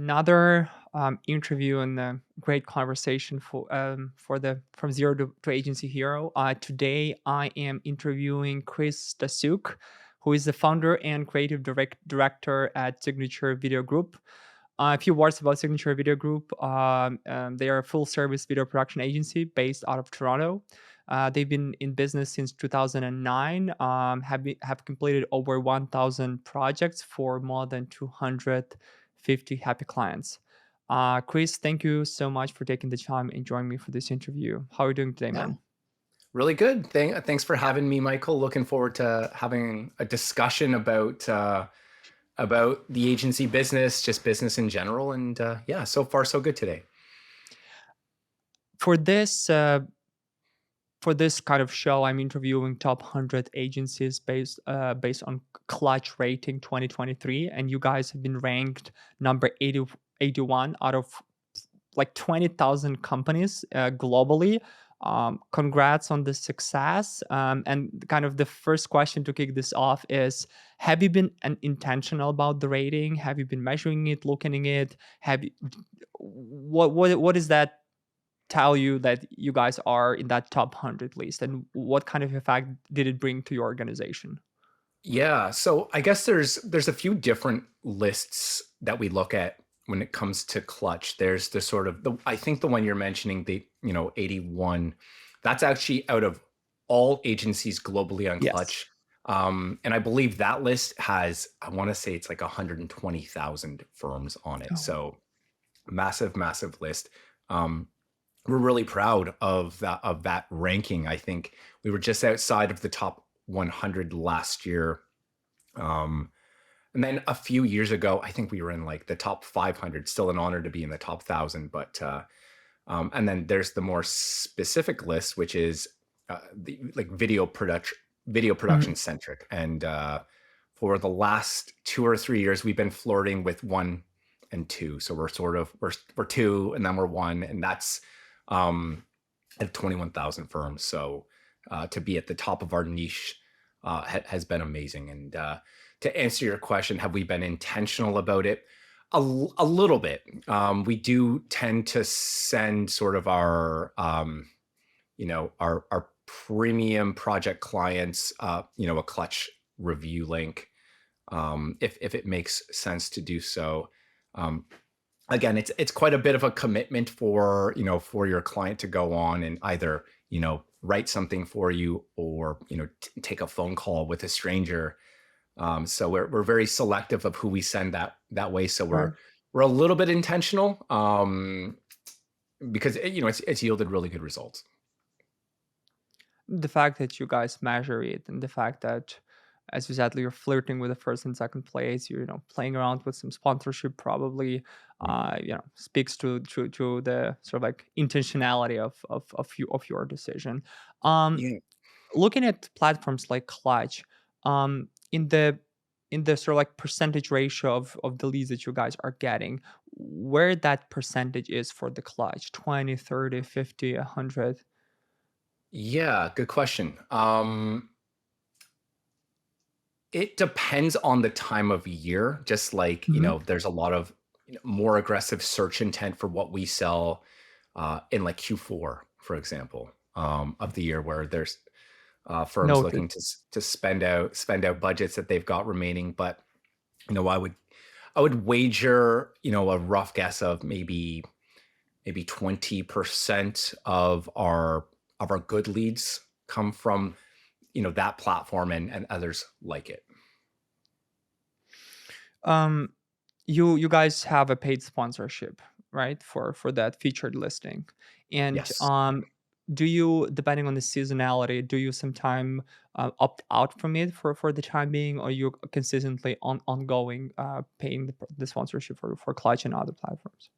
another interview and a great conversation for the From Zero to Agency Hero. Today, I am interviewing Chris Dusuk, who is the founder and creative director at Signature Video Group. A few words about Signature Video Group. They are a full-service video production agency based out of Toronto. They've been in business since 2009. Have completed over 1,000 projects for more than 250 happy clients. Chris, thank you so much for taking the time and joining me for this interview. How are you doing today, Yeah, man? really good. Thanks for having me, Michael. Looking forward to having a discussion about the agency business, just business in general, and yeah, so far so good today. For this kind of show, I'm interviewing top 100 agencies based on Clutch rating 2023, and you guys have been ranked number 81 out of like 20,000 companies globally. Congrats on the success. And kind of the first question to kick this off is: have you been intentional about the rating? Have you been measuring it, looking at it? Have you what is that tell you that you guys are in that top 100 list, and what kind of effect did it bring to your organization? Yeah, so I guess there's a few different lists that we look at when it comes to Clutch. There's the sort of the I think the one you're mentioning, the 81, that's actually out of all agencies globally on Yes. Clutch. And I believe that list has, I want to say it's like 120,000 firms on it. Oh, So massive, massive list. Um, we're really proud of that ranking. I think we were just outside of the top 100 last year. Um, and then a few years ago, I think we were in like the top 500. Still an honor to be in the top 1,000. But and then there's the more specific list, which is the like video mhm. production centric. And for the last 2 or 3 years, we've been flirting with 1 and 2. So we're sort of we're 2 and then we're 1, and that's um, at 21,000 firms. So to be at the top of our niche has been amazing. And to answer your question, have we been intentional about it? A little bit. We do tend to send sort of our premium project clients, a Clutch review link, if it makes sense to do so. Um, Again, it's quite a bit of a commitment for your client to go on and either write something for you or take a phone call with a stranger. So we're very selective of who we send that way. So we're Right. we're a little bit intentional, because it's yielded really good results. The fact that you guys measure it, and the fact that, as you said, you're flirting with the first and second place, you're playing around with some sponsorship, probably speaks to the sort of like intentionality of your decision. um Yeah. Looking at platforms like Clutch, in the sort of like percentage ratio of the leads that you guys are getting, where that percentage is for the Clutch: 20, 30, 50, 100? Yeah, good question. It depends on the time of year. Just like, there's a lot of more aggressive search intent for what we sell in like Q4, for example, of the year, where there's firms Noted. looking to spend out budgets that they've got remaining. But I would wager a rough guess of maybe 20% of our good leads come from that platform and others like it. Um, you guys have a paid sponsorship, right? For that featured listing, and Yes. do you, depending on the seasonality, do you sometime opt out from it for the time being, or you consistently ongoing paying the sponsorship for Clutch and other platforms?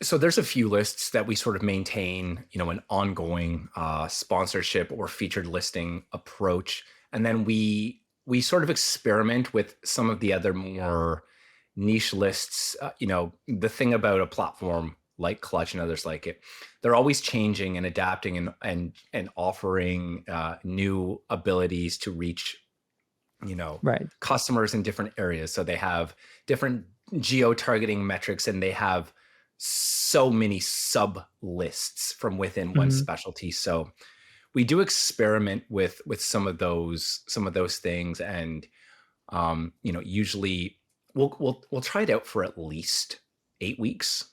So there's a few lists that we sort of maintain, an ongoing sponsorship or featured listing approach, and then we sort of experiment with some of the other more niche lists. The thing about a platform like Clutch and others like it, they're always changing and adapting and offering new abilities to reach you know Right. customers in different areas. So they have different geo-targeting metrics, and they have so many sub lists from within one Mhm. specialty. So we do experiment with some of those things, and usually we'll try it out for at least 8 weeks,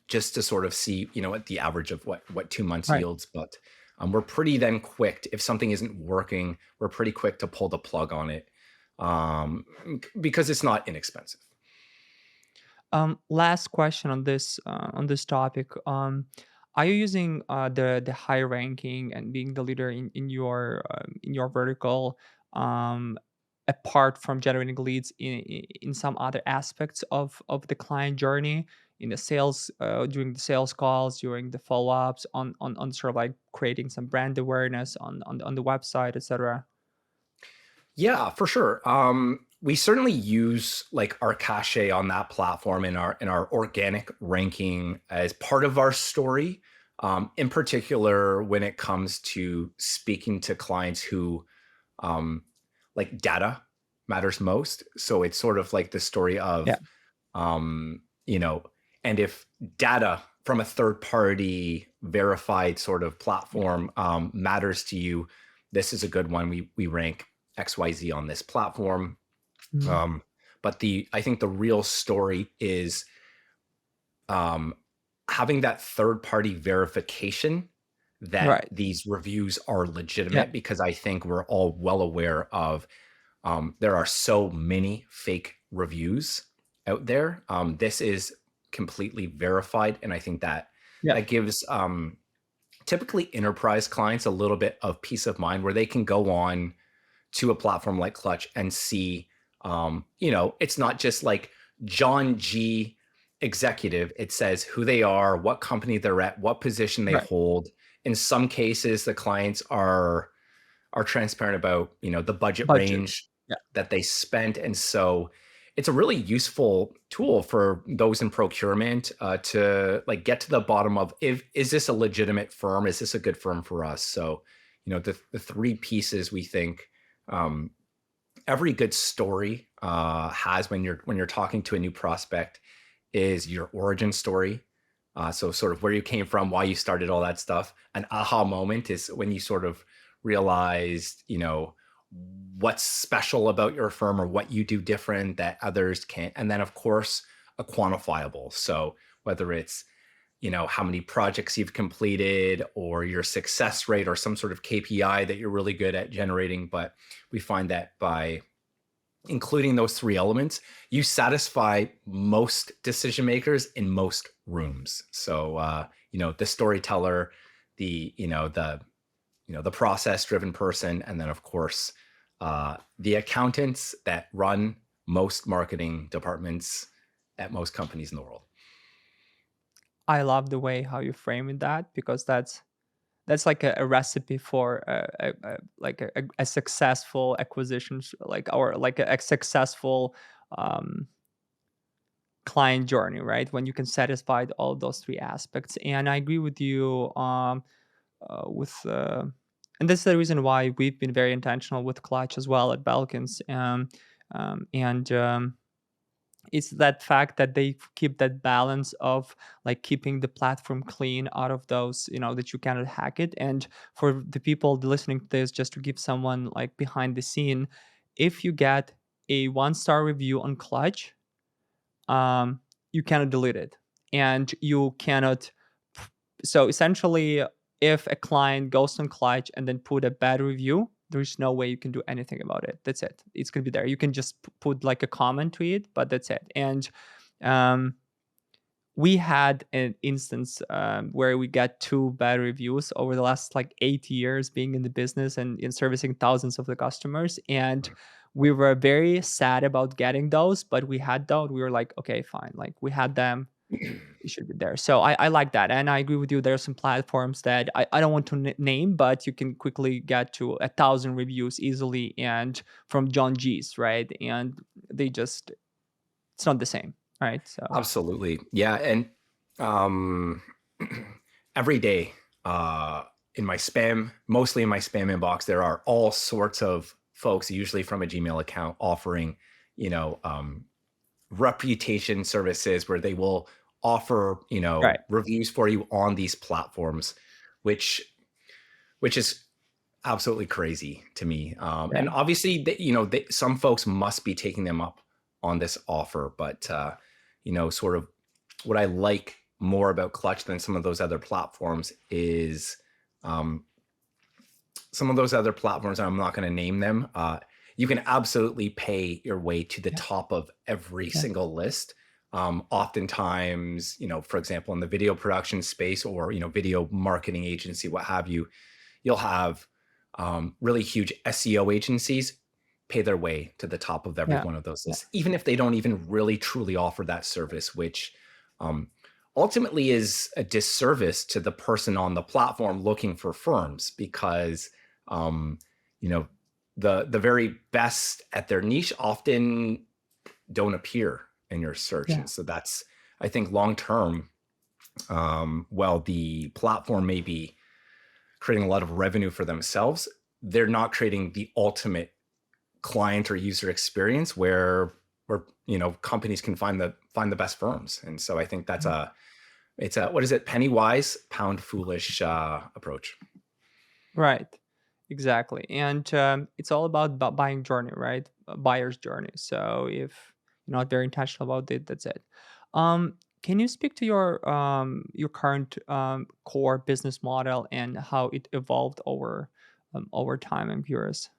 just to sort of see, at the average of what 2 months Right. yields. But we're pretty then quick if something isn't working. We're pretty quick to pull the plug on it, because it's not inexpensive. Last question on this topic. Are you using the high ranking and being the leader in your vertical, um, apart from generating leads in some other aspects of the client journey, in the sales, during the sales calls, during the follow ups, on sort of like creating some brand awareness on the website, etc. Yeah, for sure. We certainly use like our cachet on that platform and our organic ranking as part of our story. In particular, when it comes to speaking to clients who, um, like, data matters most. So it's sort of like the story Yeah. of, you know, and if data from a third party verified sort of platform matters to you, this is a good one. We rank XYZ on this platform. Mhm. Um, but I think the real story is, um, having that third party verification that Right. these reviews are Yeah. legitimate, because I think we're all well aware of, there are so many fake reviews out there. This is completely verified, and I think that Yeah. that gives, typically enterprise clients a little bit of peace of mind, where they can go on to a platform like Clutch and see, it's not just like John G executive. It says who they are, what company they're at, what position they Right. hold. In some cases, the clients are transparent about, the budget Budget. range Yeah. that they spent. And so it's a really useful tool for those in procurement, to like get to the bottom of, if is this a legitimate firm, is this a good firm for us. So the three pieces we think, um, every good story has, when you're talking to a new prospect, is your origin story. So sort of where you came from, why you started, all that stuff. An aha moment is when you sort of realized, what's special about your firm or what you do different that others can't. And then, of course, a quantifiable. So whether it's, how many projects you've completed, or your success rate, or some sort of KPI that you're really good at generating. But we find that by including those three elements, you satisfy most decision makers in most rooms. So, the storyteller, the process driven person, and then, of course, the accountants that run most marketing departments at most companies in the world. I love the way how you frame it that, because that's like a recipe for like a successful acquisition, like, or like a successful um, client journey, right? When you can satisfy all those three aspects. And I agree with you, with and this is the reason why we've been very intentional with Clutch as well at Belkins. And it's that fact that they keep that balance of like keeping the platform clean out of those, that you cannot hack it. And for the people listening to this, just to give someone like behind the scene, if you get a 1-star review on Clutch, you cannot delete it, and you cannot. So essentially, if a client goes on Clutch and then put a bad review, there's no way you can do anything about it. That's it. It's gonna be there. You can just put like a comment to it, but that's it. And um, we had an instance where we got 2 bad reviews over the last like 8 years being in the business and in servicing thousands of the customers. And we were very sad about getting those, but we had those. We were like, okay, fine. Like, we had them, it should be there. So I like that. And I agree with you. There are some platforms that I don't want to name, but you can quickly get to 1,000 reviews easily, and from John G's, right? And they just, it's not the same, right? So, Absolutely. Yeah. And, um, every day, uh, mostly in my spam inbox, there are all sorts of folks, usually from a Gmail account, offering, you know, um, reputation services where they will offer, Right. reviews for you on these platforms, which which is absolutely crazy to me. Yeah. And obviously, some folks must be taking them up on this offer, but sort of what I like more about Clutch than some of those other platforms is um, some of those other platforms. I'm not going to name them. You can absolutely pay your way to the Yeah. top of every Yeah. single list. Oftentimes, for example, in the video production space or video marketing agency, what have you, you'll have really huge SEO agencies pay their way to the top of every Yeah. one of those Yeah. lists, even if they don't even really truly offer that service, which um, ultimately is a disservice to the person on the platform looking for firms because um, you know the very best at their niche often don't appear in your search, Yeah. and so that's, I think, long term. While the platform may be creating a lot of revenue for themselves, they're not creating the ultimate client or user experience where companies can find the best firms. And so I think that's Yeah. it's a, what is it, penny wise pound foolish approach. Right. Exactly. And it's all about buying journey, right? Buyer's journey. So if you're not very intentional about it, that's it. Can you speak to your current core business model and how it evolved over time? I'm curious.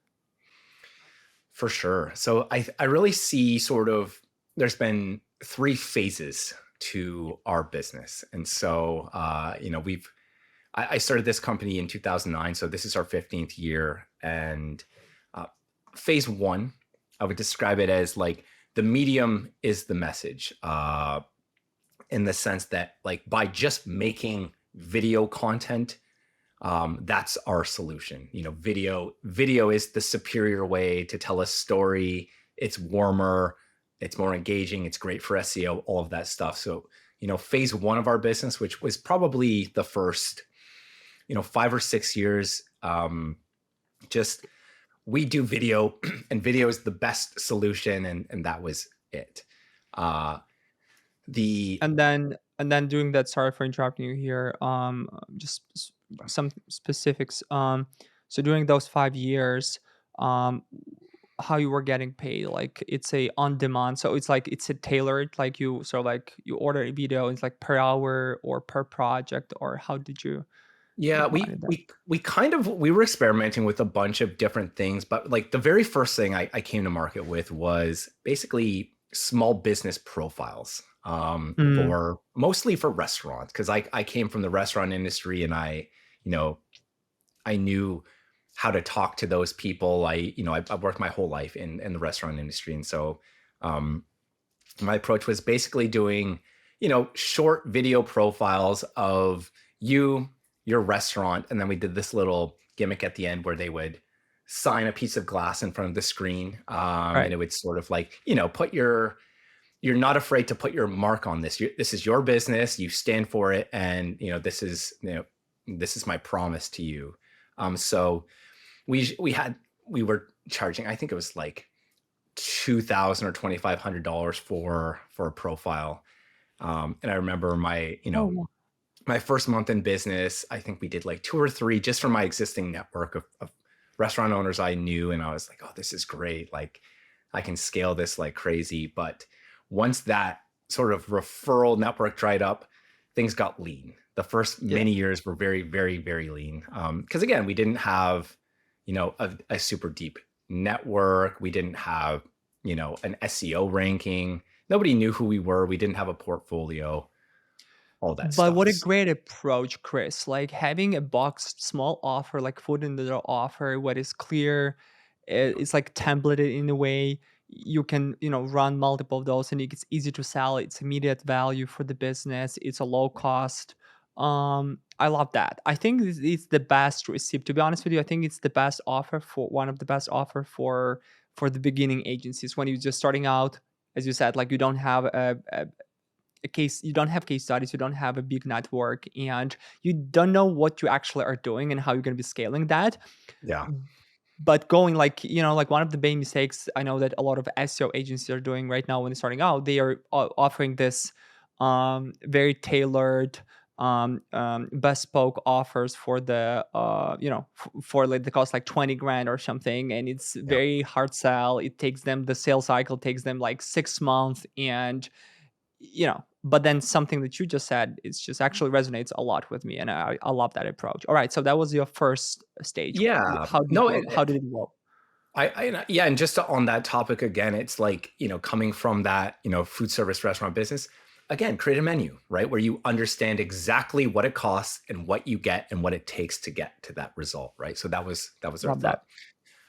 For sure. So I really see sort of, there's been three phases to our business. And so I started this company in 2009, so this is our 15th year. And uh, phase one, I would describe it as like the medium is the message, in the sense that, like, by just making video content, that's our solution. Video is the superior way to tell a story. It's warmer, it's more engaging, it's great for SEO, all of that stuff. So phase one of our business, which was probably the first 5 or 6 years, just we do video and video is the best solution, and that was it. uh the And then doing that, sorry for interrupting you here. Just some specifics. So during those 5 years, um, how you were getting paid? Like it's a on demand, so it's like it's a tailored. Like you order a video, it's like per hour or per project, or how did you Yeah, make we money there? we we kind of we were experimenting with a bunch of different things, but like the very first thing I came to market with was basically small business profiles, Mm, for mostly for restaurants, because I came from the restaurant industry, and you know I knew how to talk to those people. I worked my whole life in the restaurant industry, and so um, my approach was basically doing short video profiles of you, your restaurant, and then we did this little gimmick at the end where they would sign a piece of glass in front of the screen, and right. it would sort of like put you're not afraid to put your mark on this. This is your business, you stand for it, and this is my promise to you. So we were charging, I think it was like 2,000 or $2,500 for a profile. And I remember Oh, wow. my first month in business, I think we did like two or three just from my existing network of restaurant owners I knew. And I was like, oh, this is great. Like, I can scale this like crazy. But once that sort of referral network dried up, things got lean. The first Yeah. many years were very, very, very lean. Because again, we didn't have, a super deep network. We didn't have, an SEO ranking. Nobody knew who we were. We didn't have a portfolio, all that But stuff. what a great approach, Chris. Like having a boxed small offer, like food in the offer, what is clear, it's like templated in a way you can, run multiple of those and it's easy to sell. It's immediate value for the business. It's a low cost. I love that. I think it's the best receipt. To be honest with you, I think it's the best offer for one of the best offer for the beginning agencies when you're just starting out. As you said, like you don't have a case, you don't have case studies, you don't have a big network, and you don't know what you actually are doing and how you're going to be scaling that. Yeah. but going like, like one of the main mistakes I know that a lot of SEO agencies are doing right now when they're starting out, they are offering this very tailored bespoke offers for the for like the cost like 20 grand or something, and it's Yeah. very hard sell. It takes them, the sales cycle takes them like 6 months, and but then something that you just said, it's just actually resonates a lot with me, and I love that approach. All right, so that was your first stage. Yeah. How did No, you, how did it go? yeah, and just on that topic again, it's like, coming from that, food service restaurant business, again, create a menu, right? Where you understand exactly what it costs and what you get and what it takes to get to that result, right? So that was our Love that.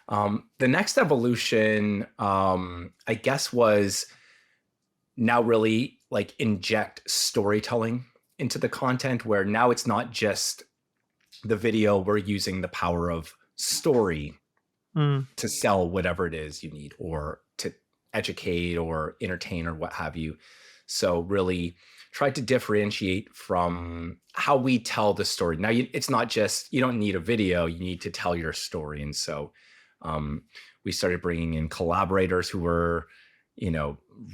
thought. The next evolution, I guess, was now really like inject storytelling into the content, where now it's not just the video, we're using the power of story Mm, to sell whatever it is you need, or to educate or entertain or what have you. So really try to differentiate from how we tell the story. Now, it's not just, you don't need a video, you need to tell your story. And so um, we started bringing in collaborators who were,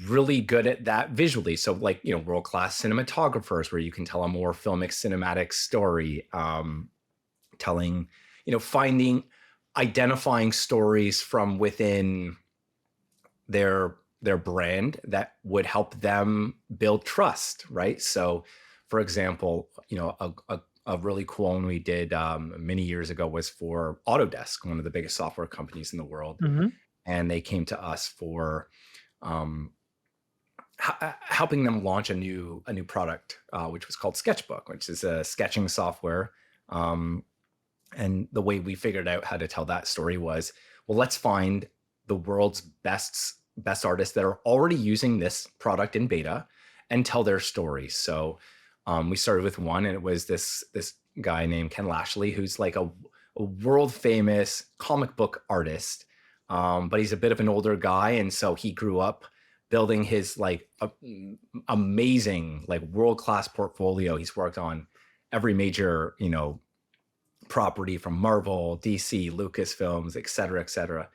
really good at that visually. So like, world-class cinematographers, where you can tell a more filmic cinematic story, telling, finding, identifying stories from within their brand that would help them build trust, right? So, for example, a really cool one we did many years ago was for Autodesk, one of the biggest software companies in the world, mhm. and they came to us for um, helping them launch a new product, which was called Sketchbook, which is a sketching software. Um, and the way we figured out how to tell that story was, well, let's find the world's best artists that are already using this product in beta and tell their story. So we started with one, and it was this guy named Ken Lashley, who's like a world famous comic book artist, but he's a bit of an older guy, and so he grew up building his like amazing, like world class portfolio. He's worked on every major property from Marvel, DC, Lucasfilms, et cetera, et cetera.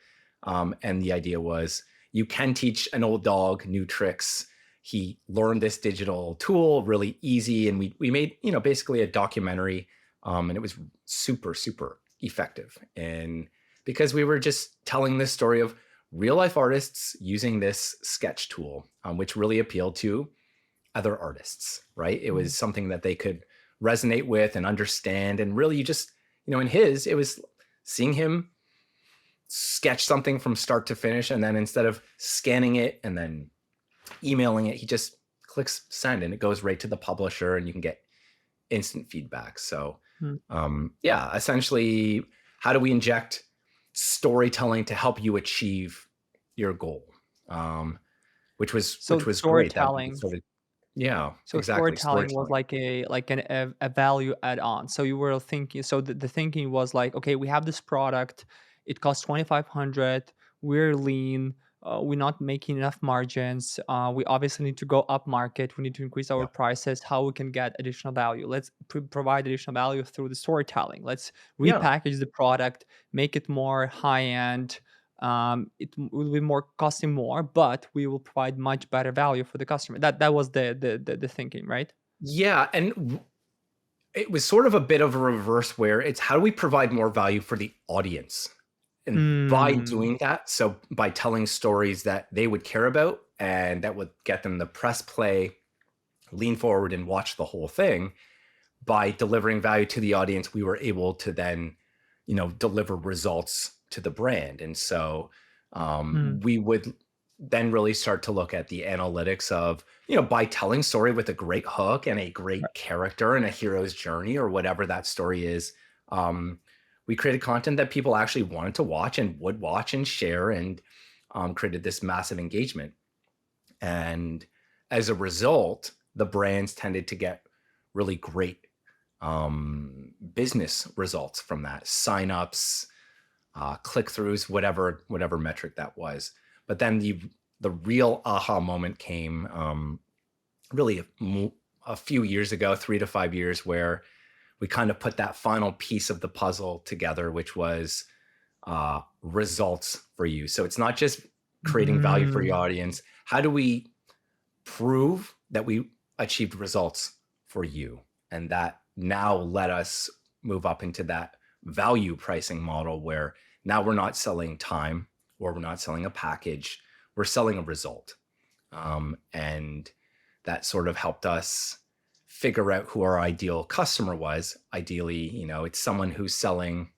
And the idea was, you can teach an old dog new tricks. He learned this digital tool really easy, and we made basically a documentary, and it was super super effective. And because we were just telling this story of real life artists using this sketch tool, which really appealed to other artists, right? It Mm. was something that they could resonate with and understand, and really, you just in his, it was seeing him sketch something from start to finish, and then instead of scanning it and then emailing it, he just clicks send, and it goes right to the publisher, and you can get instant feedback. So Mm. yeah, essentially, how do we inject storytelling to help you achieve your goal? Which was So great that we storytelling. sort of, yeah, So exactly, storytelling was storytelling. like a value add on. So you were thinking, so the thinking was like, okay, we have this product, it costs 2,500. We're lean. We're not making enough margins. We obviously need to go up market. We need to increase our Yeah, prices. How we can get additional value? Let's provide additional value through the storytelling. Let's yeah. repackage the product, make it more high end. Will be more costing more, but we will provide much better value for the customer. That was the thinking, right? Yeah, and it was sort of a bit of a reverse, where it's how do we provide more value for the audience? And by Mm, doing that, so by telling stories that they would care about and that would get them to press play, lean forward, and watch the whole thing, by delivering value to the audience, we were able to then, deliver results to the brand. And so mm, we would then really start to look at the analytics of, by telling story with a great hook and a great character and a hero's journey, or whatever that story is. Um, we created content that people actually wanted to watch and would watch and share, and created this massive engagement. And as a result, the brands tended to get really great business results from that: signups, click-throughs, whatever metric that was. But then the real aha moment came really a few years ago, 3 to 5 years, where we kind of put that final piece of the puzzle together, which was results for you. So it's not just creating value for your Mm, audience. How do we prove that we achieved results for you? And that now let us move up into that value pricing model where now we're not selling time or we're not selling a package, we're selling a result. And that sort of helped us figure out who our ideal customer was. Ideally, it's someone who's selling,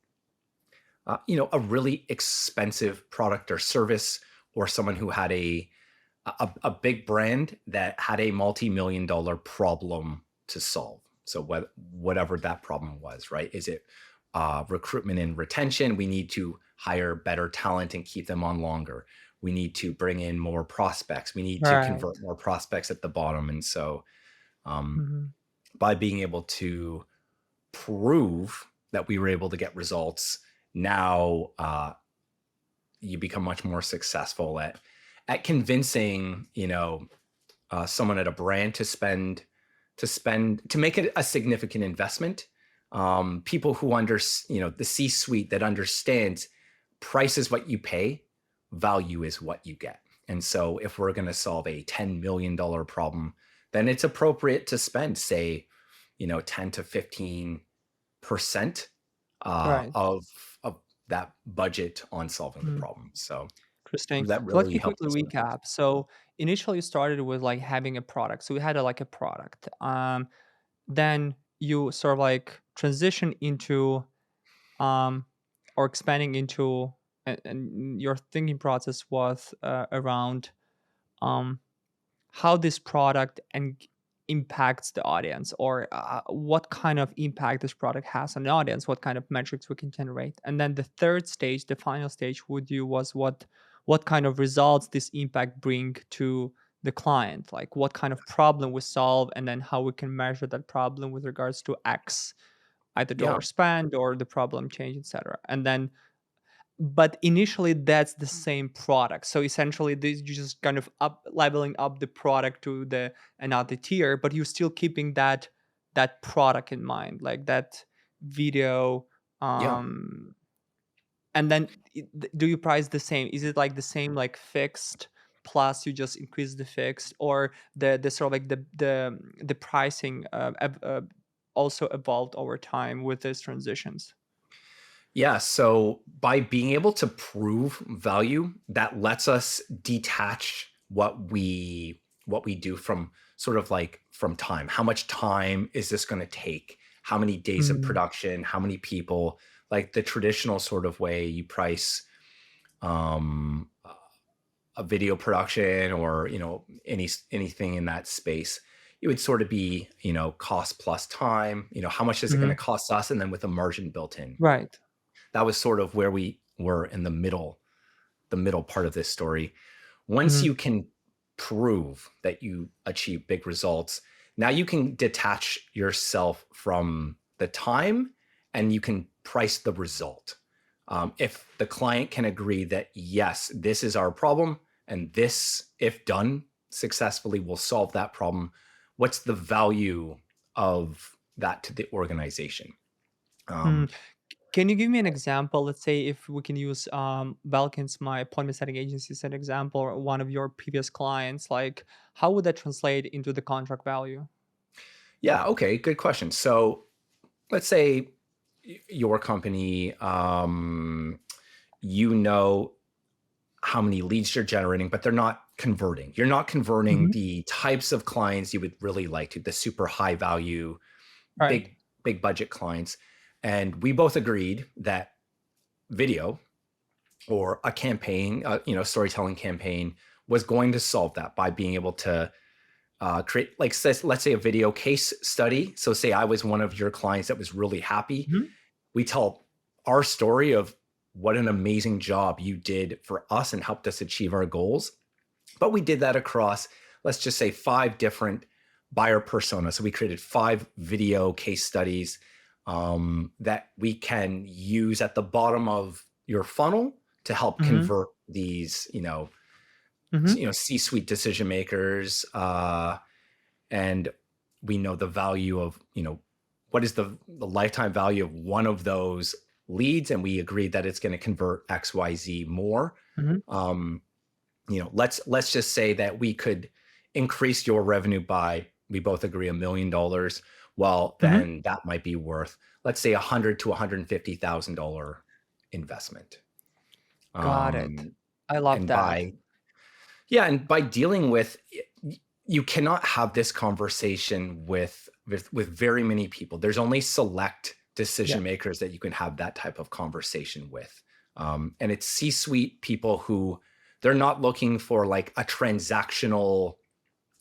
a really expensive product or service, or someone who had a big brand that had a multi-million dollar problem to solve. So whatever that problem was, right? Is it recruitment and retention? We need to hire better talent and keep them on longer. We need to bring in more prospects. We need to right. convert more prospects at the bottom. And so um, Mhm. by being able to prove that we were able to get results, now you become much more successful at convincing someone at a brand to make it a significant investment. People who the C-suite that understands price is what you pay, value is what you get. And so if we're going to solve a $10 million problem, then it's appropriate to spend, say, 10 to 15% Right. of that budget on solving the Mm, problem. So interesting. that So let really me helped quickly us with that. recap. So initially you started with like having a product. So we had like a product. Then you sort of like transition into um or expanding into and your thinking process was around um how this product impacts the audience, or what kind of impact this product has on the audience, what kind of metrics we can generate. And then the third stage, the final stage with you, was what kind of results this impact bring to the client, like what kind of problem we solve, and then how we can measure that problem with regards to X, either Yeah. dollar spent or the problem change, etc. And then, but initially that's the same product. So essentially this, you just kind of up leveling up the product to the another tier, but you're still keeping that product in mind, like that video. Yeah. um and then do you price the same? Is it like the same, like fixed, plus you just increase the fixed, or the sort of like the pricing also evolved over time with these transitions? Yeah. So by being able to prove value, that lets us detach what we do from sort of like from time. How much time is this going to take? How many days of Mm, production? How many people? Like the traditional sort of way you price um, a video production, or anything in that space, it would sort of be cost plus time. How much is it going to mhm. cost us, and then with a margin built in. Right. That was sort of where we were in the middle part of this story. Once Mhm. you can prove that you achieve big results, now you can detach yourself from the time and you can price the result. If the client can agree that, yes, this is our problem, and this, if done successfully, will solve that problem, what's the value of that to the organization? Um, Mm. Can you give me an example? Let's say if we can use Belkins, my appointment setting agency, as an example, or one of your previous clients. Like, how would that translate into the contract value? yeah, okay, good question. So let's say your company, you know how many leads you're generating, but they're not converting. You're not converting Mhm. the types of clients you would really like to, the super high value, Right. big budget clients. And we both agreed that video, or a campaign, storytelling campaign, was going to solve that by being able to create, like, let's say a video case study. So say I was one of your clients that was really happy. Mhm. We tell our story of what an amazing job you did for us and helped us achieve our goals. But we did that across, let's just say, 5 different buyer personas. So we created 5 video case studies that we can use at the bottom of your funnel to help Mhm. convert these, Mhm. C-suite decision makers. And we know the value of, what is the lifetime value of one of those leads and we agreed that it's going to convert XYZ more. Mhm. Let's just say that we could increase your revenue by, we both agree, $1 million. Well, Mhm. then that might be worth, let's say, $100,000 to $150,000 investment. Got it. Um, I love and that. by dealing with, you cannot have this conversation with very many people. There's only select Yeah. decision makers that you can have that type of conversation with. And it's C-suite people who, they're not looking for like a transactional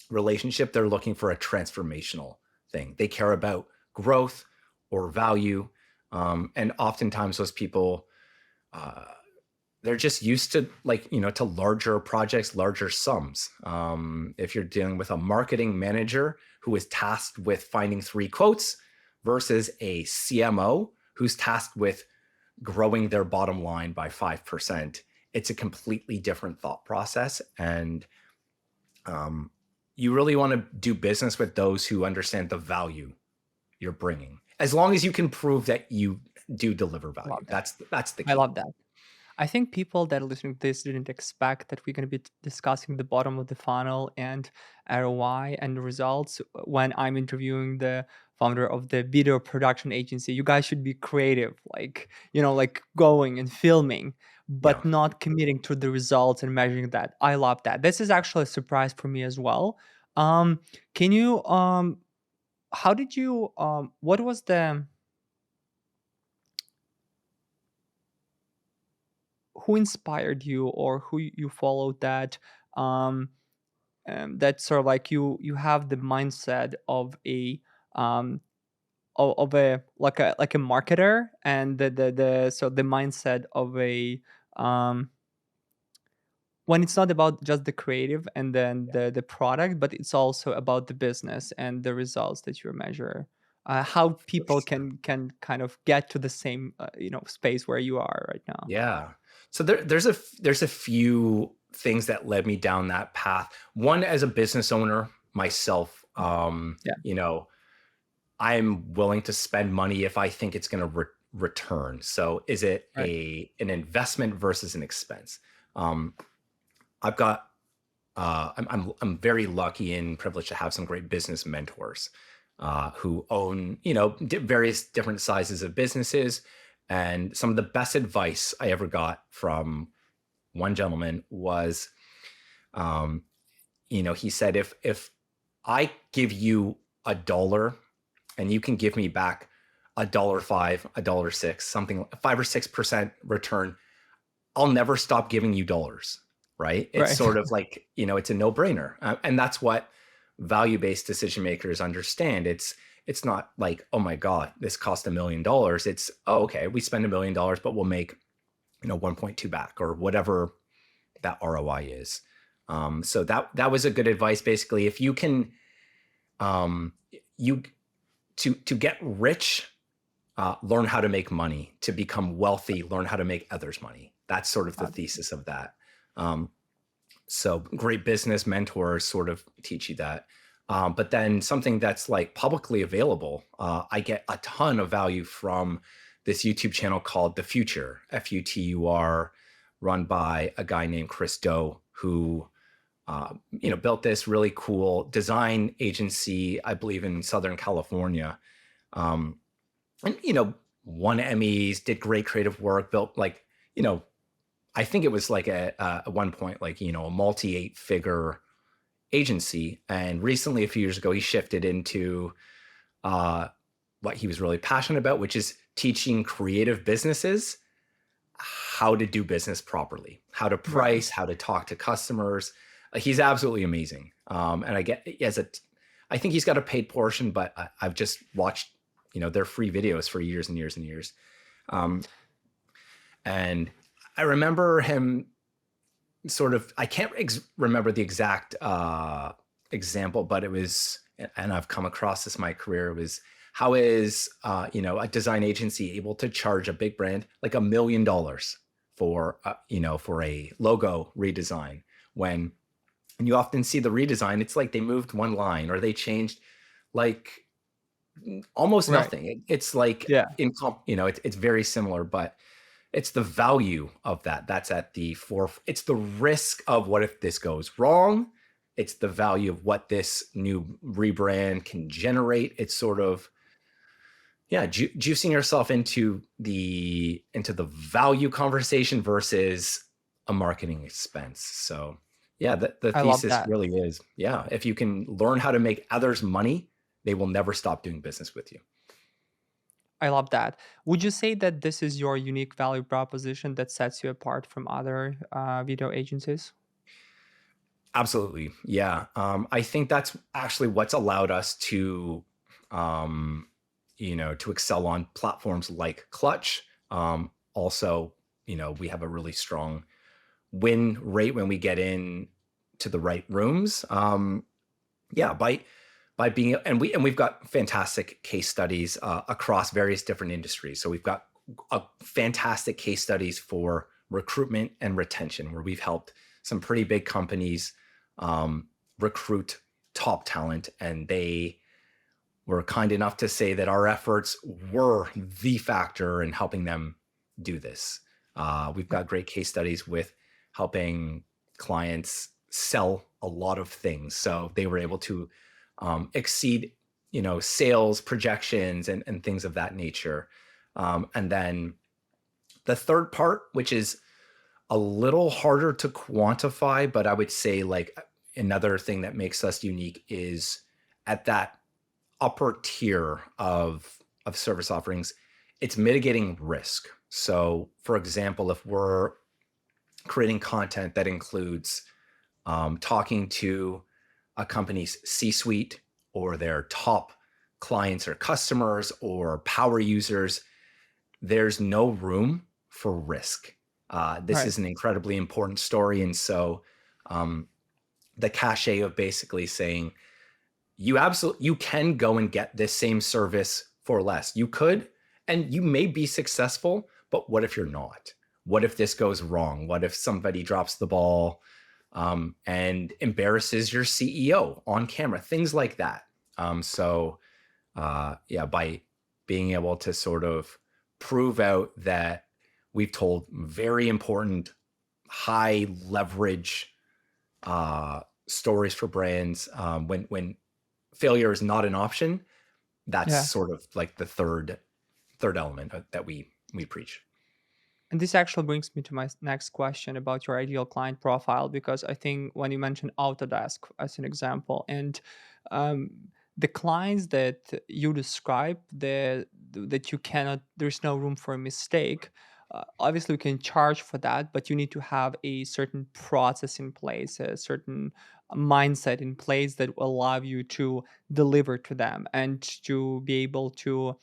relationship. They're looking for a transformational thing. They care about growth or value. And oftentimes those people, uh, they're just used to, like, to larger projects, larger sums. If you're dealing with a marketing manager who is tasked with finding 3 quotes versus a CMO who's tasked with growing their bottom line by 5%, it's a completely different thought process. And you really want to do business with those who understand the value you're bringing, as long as you can prove that you do deliver value. Love that. That's the I key. love that. I think people that are listening to this didn't expect that we're going to be discussing the bottom of the funnel and ROI and results when I'm interviewing the founder of the video production agency. You guys should be creative, like, like going and filming, Yeah. but not committing to the results and measuring that. I love that. This is actually a surprise for me as well. Um, can you, how did you, what was who inspired you or who you followed that um, that sort of like you have the mindset of a of a like a marketer and the so the mindset of a um when it's not about just the creative and then the product, but it's also about the business and the results that you measure, how For people sure. can kind of get to the same space where you are right now. Yeah. So there's a few things that led me down that path. One, as a business owner myself, Yeah. I'm willing to spend money if I think it's going to return. So is it Right. an investment versus an expense? Um, I've got I'm very lucky and privileged to have some great business mentors who own, various different sizes of businesses. And some of the best advice I ever got from one gentleman was, um, he said, if I give you $1 and you can give me back $1.05, $1.06, something 5 or 6% return, I'll never stop giving you dollars. Right? It's Right. sort of like, it's a no-brainer. And that's what value-based decision makers understand. It's not like, oh my God, this cost $1 million. It's, oh, okay, we spend $1 million, but we'll make, 1.2 back, or whatever that ROI is. So that was a good advice. Basically, if you can, you to get rich, learn how to make money. To become wealthy, learn how to make others money. That's sort of the thesis of that. So great business mentors sort of teach you that. But then something that's like publicly available, I get a ton of value from this YouTube channel called The Future, FUTUR, run by a guy named Chris Dusuk, who built this really cool design agency, I believe in Southern California. And won Emmys, did great creative work, built like, I think it was like at one point, like, a multi-8-figure agency. And recently, a few years ago, he shifted into what he was really passionate about, which is teaching creative businesses how to do business properly, how to Right. price, how to talk to customers. He's absolutely amazing. And I think he's got a paid portion, but I've just watched, their free videos for years and years and years. And I remember him sort of, I can't remember the exact example, but it was, and I've come across this in my career, it was, how is a design agency able to charge a big brand like $1 million for for a logo redesign, when, and you often see the redesign, it's like they moved one line or they changed like Almost Right. nothing. It's like Yeah. it's very similar, but it's the value of that that's at the it's the risk of what if this goes wrong. It's the value of what this new rebrand can generate. It's sort of, yeah, juicing yourself into the value conversation versus a marketing expense. So yeah, the I love thesis that. really is, yeah, if you can learn how to make others money, they will never stop doing business with you. I love that. Would you say that this is your unique value proposition that sets you apart from other video agencies? Absolutely. Yeah. I think that's actually what's allowed us um, to excel on platforms like Clutch. Also, we have a really strong win rate when we get in to the right rooms. Yeah, by being, and we've got fantastic case studies across various different industries. So we've got fantastic case studies for recruitment and retention, where we've helped some pretty big companies um, recruit top talent, and they were kind enough to say that our efforts were the factor in helping them do this. We've got great case studies with helping clients sell a lot of things, so they were able to exceed, sales projections and things of that nature. And then the third part, which is a little harder to quantify, but I would say like another thing that makes us unique is at that upper tier of service offerings, it's mitigating risk. So, for example, if we're creating content that includes talking to a company's C-suite or their top clients or customers or power users, there's no room for risk. This Right. is an incredibly important story, and so um, the cachet of basically saying you can go and get this same service for less. You could, and you may be successful, but what if you're not? What if this goes wrong? What if somebody drops the ball and embarrasses your CEO on camera? Things like that. Yeah, by being able to sort of prove out that we've told very important, high leverage stories for brands, when failure is not an option, that's Yeah. sort of like the third element that we preach. And this actually brings me to my next question about your ideal client profile, because I think when you mentioned Autodesk as an example, and um, the clients that you describe, that you cannot, there's no room for a mistake. Obviously, you can charge for that, but you need to have a certain process in place, a certain mindset in place that will allow you to deliver to them and to be able to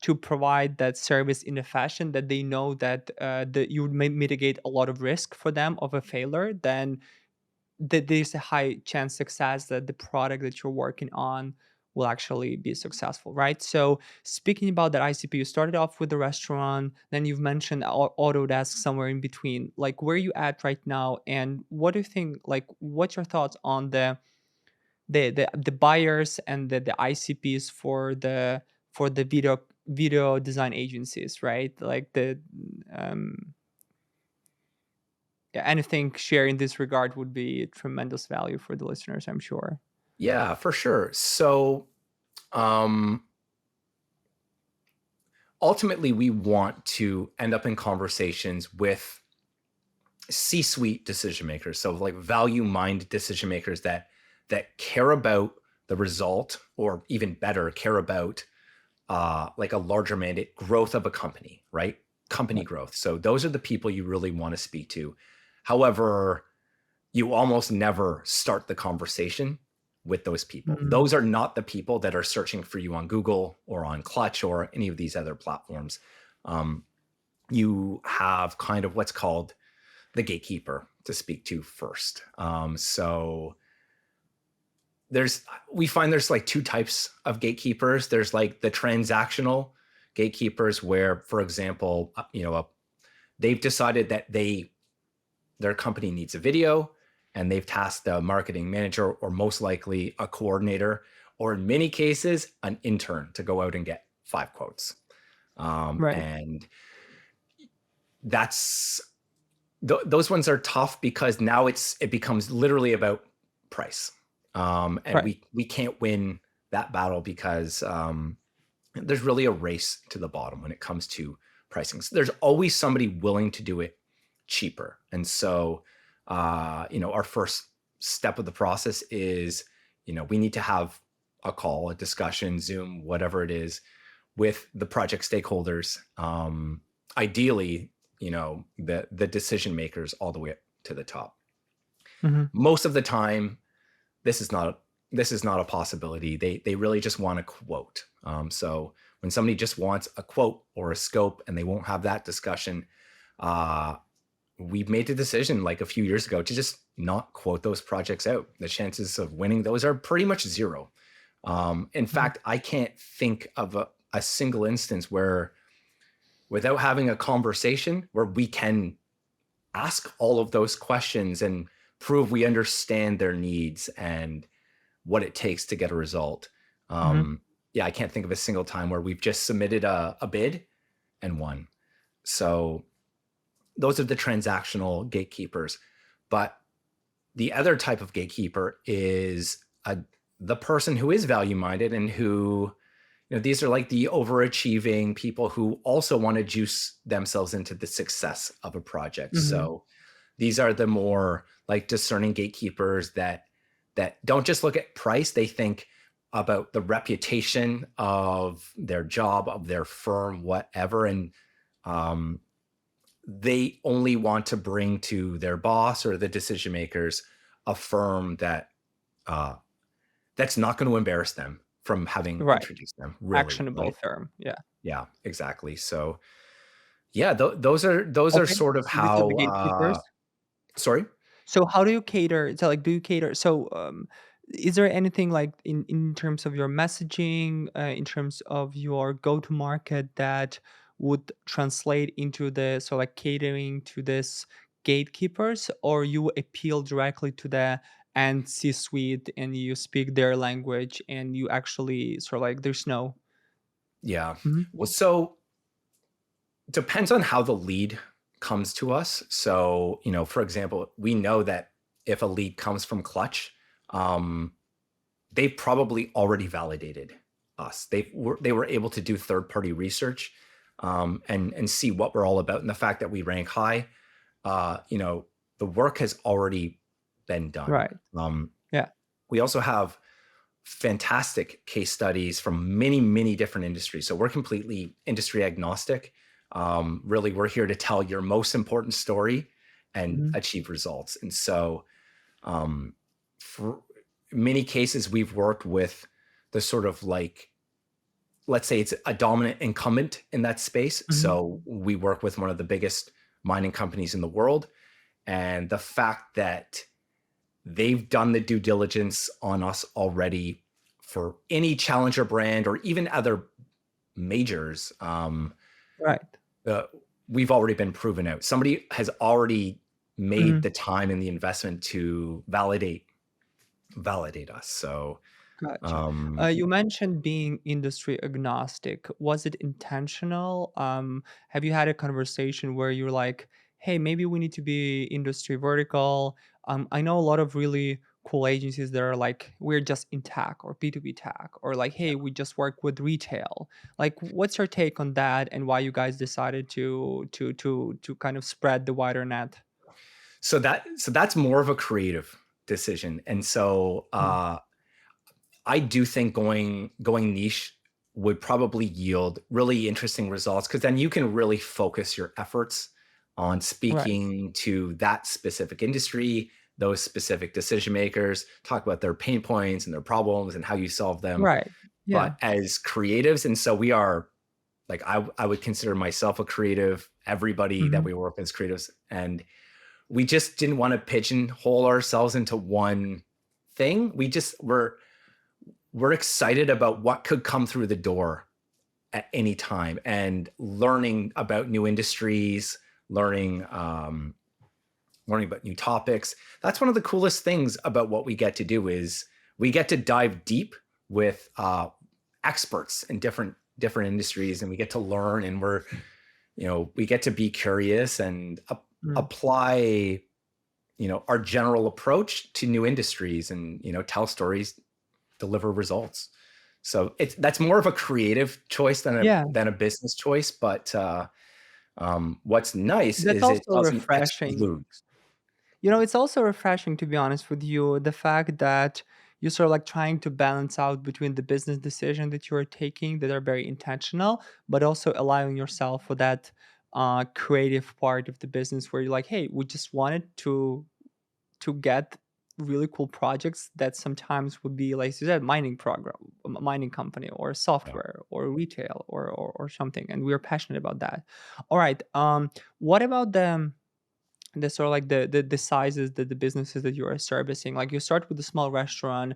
to provide that service in a fashion that they know that that you would mitigate a lot of risk for them of a failure, then that there's a high chance success that the product that you're working on will actually be successful, right? So speaking about that ICP, you started off with the restaurant, then you've mentioned Autodesk somewhere in between. Like, where are you at right now, and what do you think? Like, what's your thoughts on the buyers and the ICPs for the video design agencies, right? Like um yeah, anything shared in this regard would be tremendous value for the listeners, I'm sure. Yeah, for sure. So um, ultimately, we want to end up in conversations with C-suite decision makers, so like value-minded decision makers that care about the result, or even better, care about like a larger mandate growth of a company, right? Company Right. growth. So those are the people you really want to speak to. However, you almost never start the conversation with those people. Mm, Those are not the people that are searching for you on Google or on Clutch or any of these other platforms. Um, you have kind of what's called the gatekeeper to speak to first. So we find there's like two types of gatekeepers. There's like the transactional gatekeepers where, for example, they've decided that their company needs a video, and they've tasked a marketing manager or most likely a coordinator or in many cases, an intern to go out and get 5 quotes. Right. And that's those ones are tough because now it becomes literally about price. And Right. we can't win that battle because there's really a race to the bottom when it comes to pricing. So there's always somebody willing to do it cheaper. And so, our first step of the process is, we need to have a call, a discussion, Zoom, whatever it is, with the project stakeholders. Ideally, the decision makers all the way up to the top. Hmm. Most of the time, this is not a possibility. They really just want a quote. So when somebody just wants a quote or a scope and they won't have that discussion, we've made the decision like a few years ago to just not quote those projects out. The chances of winning those are pretty much zero. In fact, I can't think of a single instance where, without having a conversation where we can ask all of those questions and prove we understand their needs and what it takes to get a result. Hmm. Yeah, I can't think of a single time where we've just submitted a bid and won. So those are the transactional gatekeepers. But the other type of gatekeeper is the person who is value-minded and who, these are like the overachieving people who also want to juice themselves into the success of a project. Hmm. So these are the more like discerning gatekeepers that don't just look at price. They think about the reputation of their job, of their firm, whatever. And they only want to bring to their boss or the decision makers a firm that's not going to embarrass them from having Right. introduced them, really, Actionable right? firm. Yeah. Yeah, exactly. So yeah, those are Okay. sort of So these are the how gatekeepers. sorry. So how do you cater? So like, do you cater? So is there anything like in terms of your messaging, in terms of your go to market that would translate into the so like catering to this gatekeepers, or you appeal directly to the and C suite and you speak their language and you actually sort of like there's no. Yeah. Mhm. Well, so depends on how the lead comes to us. So, for example, we know that if a lead comes from Clutch, um, they probably already validated us. They were able to do third party research, and see what we're all about. And the fact that we rank high, uh, you know, the work has already been done. Right. Yeah. We also have fantastic case studies from many, many different industries. So we're completely industry agnostic. Really, we're here to tell your most important story and Mhm. achieve results. And so, for many cases, we've worked with the sort of like, let's say it's a dominant incumbent in that space. Mhm. So we work with one of the biggest mining companies in the world. And the fact that they've done the due diligence on us already for any challenger brand or even other majors, Right. uh, we've already been proven out. Somebody has already made Mhm. the time and the investment to validate us. So, Gotcha. um, You mentioned being industry agnostic. Was it intentional? Have you had a conversation where you're like, "Hey, maybe we need to be industry vertical"? I know a lot of really cool agencies that are like, "We're just in tech or B2B tech," or like, "Hey, we just work with retail." Like, what's your take on that, and why you guys decided to kind of spread the wider net? so that's more of a creative decision. And so, Mm. I do think going niche would probably yield really interesting results, because then you can really focus your efforts on Right. speaking to that specific industry, those specific decision makers, talk about their pain points and their problems and how you solve them. Right. Yeah. But as creatives, and so we are like, I would consider myself a creative, everybody that Mhm. we work with is creatives, and we just didn't want to pigeonhole ourselves into one thing. We're excited about what could come through the door at any time, and learning about new industries, learning about new topics. That's one of the coolest things about what we get to do is we get to dive deep with experts in different industries, and we get to learn, and we get to be curious and Mm. apply our general approach to new industries, and tell stories, deliver results. So that's more of a creative choice than Yeah, a business choice. But what's nice that's is it also doesn't refreshing. exclude. It's also refreshing, to be honest with you, the fact that you're sort of like trying to balance out between the business decision that you are taking that are very intentional, but also allowing yourself for that creative part of the business where you're like, hey, we just wanted to get really cool projects that sometimes would be, like you said, mining company or Yeah. software or retail or something, and we're passionate about that. All right. What about the sort of like the sizes that the businesses that you are servicing? Like, you start with a small restaurant.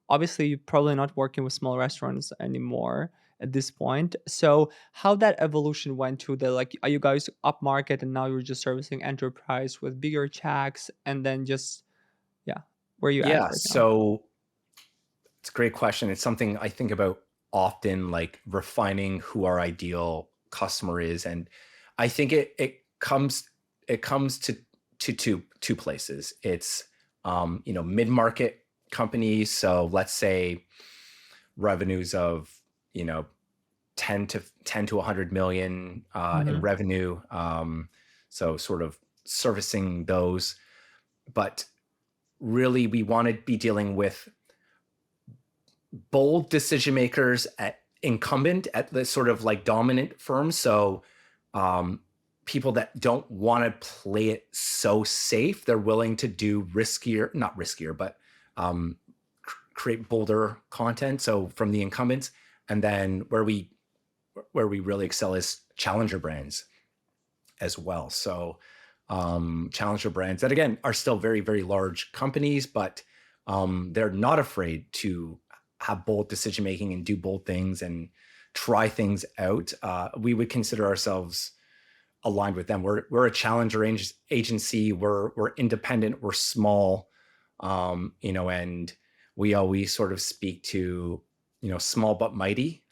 Obviously, you're probably not working with small restaurants anymore at this point. So how that evolution went to the, like, are you guys up market and now you're just servicing enterprise with bigger checks, and then just, yeah, where are you at Yeah. right now? So it's a great question. It's something I think about often, like refining who our ideal customer is. And I think it comes to two places. It's mid-market companies. So let's say revenues of, you know, 10 to 100 million in Mhm. revenue. So sort of servicing those. But really, we want to be dealing with bold decision makers at incumbent at the sort of like dominant firms. So um, people that don't want to play it so safe, they're willing to do riskier, not riskier, but create bolder content. So from the incumbents, and then where we really excel is challenger brands as well. So challenger brands that again are still very, very large companies, but they're not afraid to have bold decision making and do bold things and try things out. We would consider ourselves aligned with them. We're a challenger agency. We're independent. We're small, and we always sort of speak to small but mighty.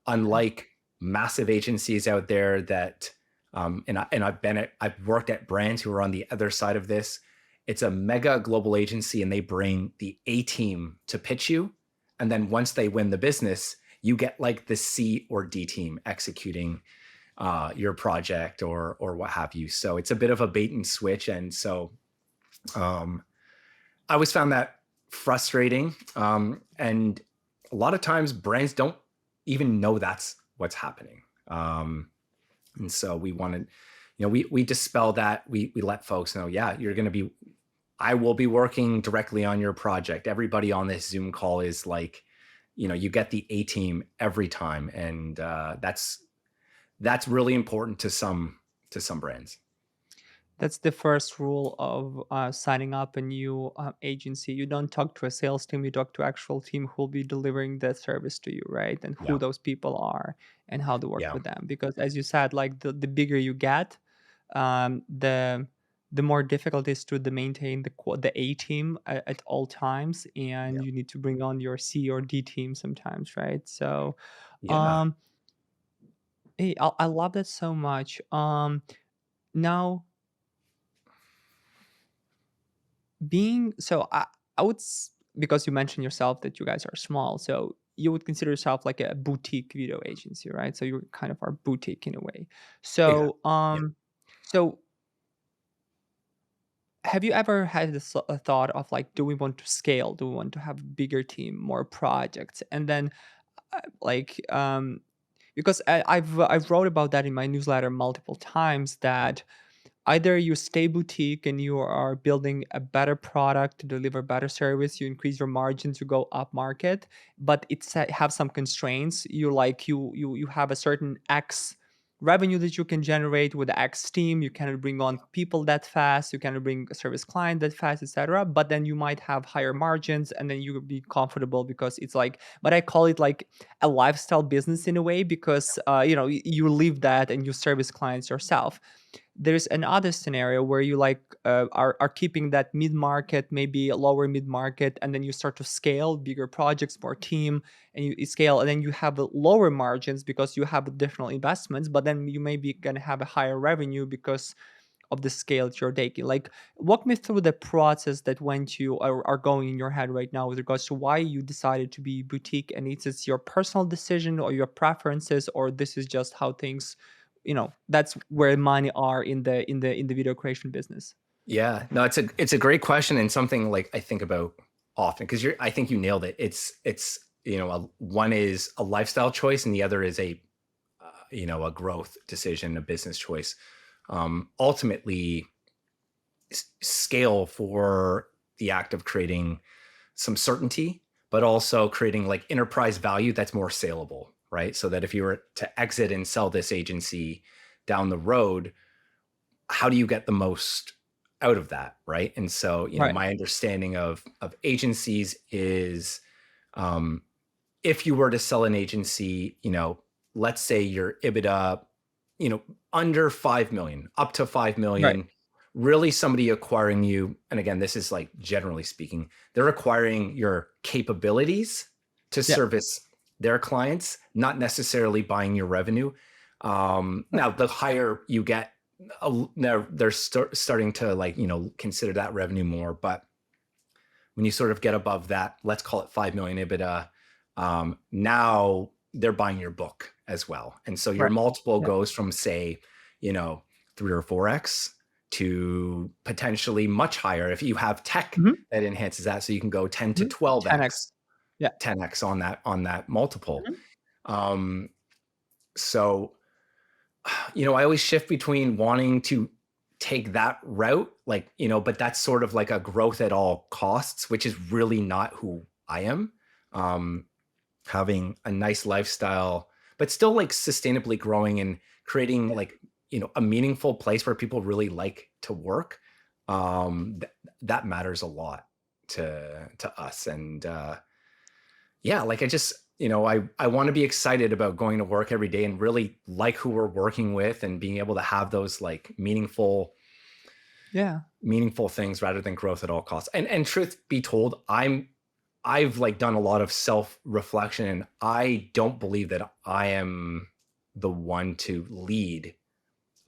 Unlike massive agencies out there that I've worked at brands who are on the other side of this. It's a mega global agency, and they bring the A team to pitch you, and then once they win the business, you get like the C or D team executing your project or what have you. So it's a bit of a bait and switch, and so I always found that frustrating. And a lot of times, brands don't even know that's what's happening. And so we wanted, we dispel that. We let folks know, yeah, I will be working directly on your project. Everybody on this Zoom call is like, you get the A team every time. And that's really important to some brands. That's the first rule of signing up a new agency. You don't talk to a sales team, you talk to actual team who will be delivering the service to you, right? And who Yeah. those people are and how to work Yeah. with them. Because as you said, like the bigger you get, the more difficult it is to maintain the A team at all times, Yeah. and you need to bring on your C or D team sometimes, right? So, Yeah. um, hey, I love that so much. Now, being so I would because you mentioned yourself that you guys are small, so you would consider yourself like a boutique video agency, right? So you're kind of our boutique in a way. Exactly. So Yeah. so have you ever had this a thought of like, do we want to scale, do we want to have bigger team, more projects, and then like because I've wrote about that in my newsletter multiple times, that either you stay boutique and you are building a better product to deliver better service, you increase your margins, you go up market, but it's have some constraints. You have a certain X revenue that you can generate with the X team. You cannot bring on people that fast, you cannot bring a service client that fast, etc. But then you might have higher margins, and then you will be comfortable because it's like, but I call it like a lifestyle business in a way, because you live that and you service clients yourself. there's another scenario where you like are keeping that mid market, maybe a lower mid market, and then you start to scale bigger projects, more team, and you scale, and then you have lower margins because you have additional investments, but then you may be gonna have a higher revenue because of the scale that you're taking. Like, walk me through the process that went you are going in your head right now with regards to why you decided to be boutique, and is it your personal decision or your preferences, or this is just how things, that's where money are in the video creation business. Yeah, no, it's a great question and something like I think about often because I think you nailed it. It's one is a lifestyle choice and the other is a growth decision, a business choice. Ultimately, scale for the act of creating some certainty, but also creating like enterprise value that's more saleable, right? So that if you were to exit and sell this agency down the road, how do you get the most out of that, right? And so, Right. my understanding of agencies is, if you were to sell an agency, let's say your EBITDA, you know, under 5 million, up to 5 Right. million, really somebody acquiring you. And again, this is like generally speaking, they're acquiring your capabilities to Yeah. service their clients, not necessarily buying your revenue. Now, the higher you get, they're starting to like, consider that revenue more. But when you sort of get above that, let's call it 5 million EBITDA, now they're buying your book as well. And so your Right. multiple Yeah. goes from, say, 3 or 4x to potentially much higher if you have tech Hmm. that enhances that. So you can go 10 to Hmm. 10x. 12x, Yeah. 10x on that multiple. Mhm. Um, so I always shift between wanting to take that route, like, but that's sort of like a growth at all costs, which is really not who I am. Um, Having a nice lifestyle, but still like sustainably growing and creating like, a meaningful place where people really like to work. That matters a lot to us. And yeah, like I just, I want to be excited about going to work every day and really like who we're working with and being able to have those like Yeah. meaningful things rather than growth at all costs. And truth be told, I've like done a lot of self-reflection and I don't believe that I am the one to lead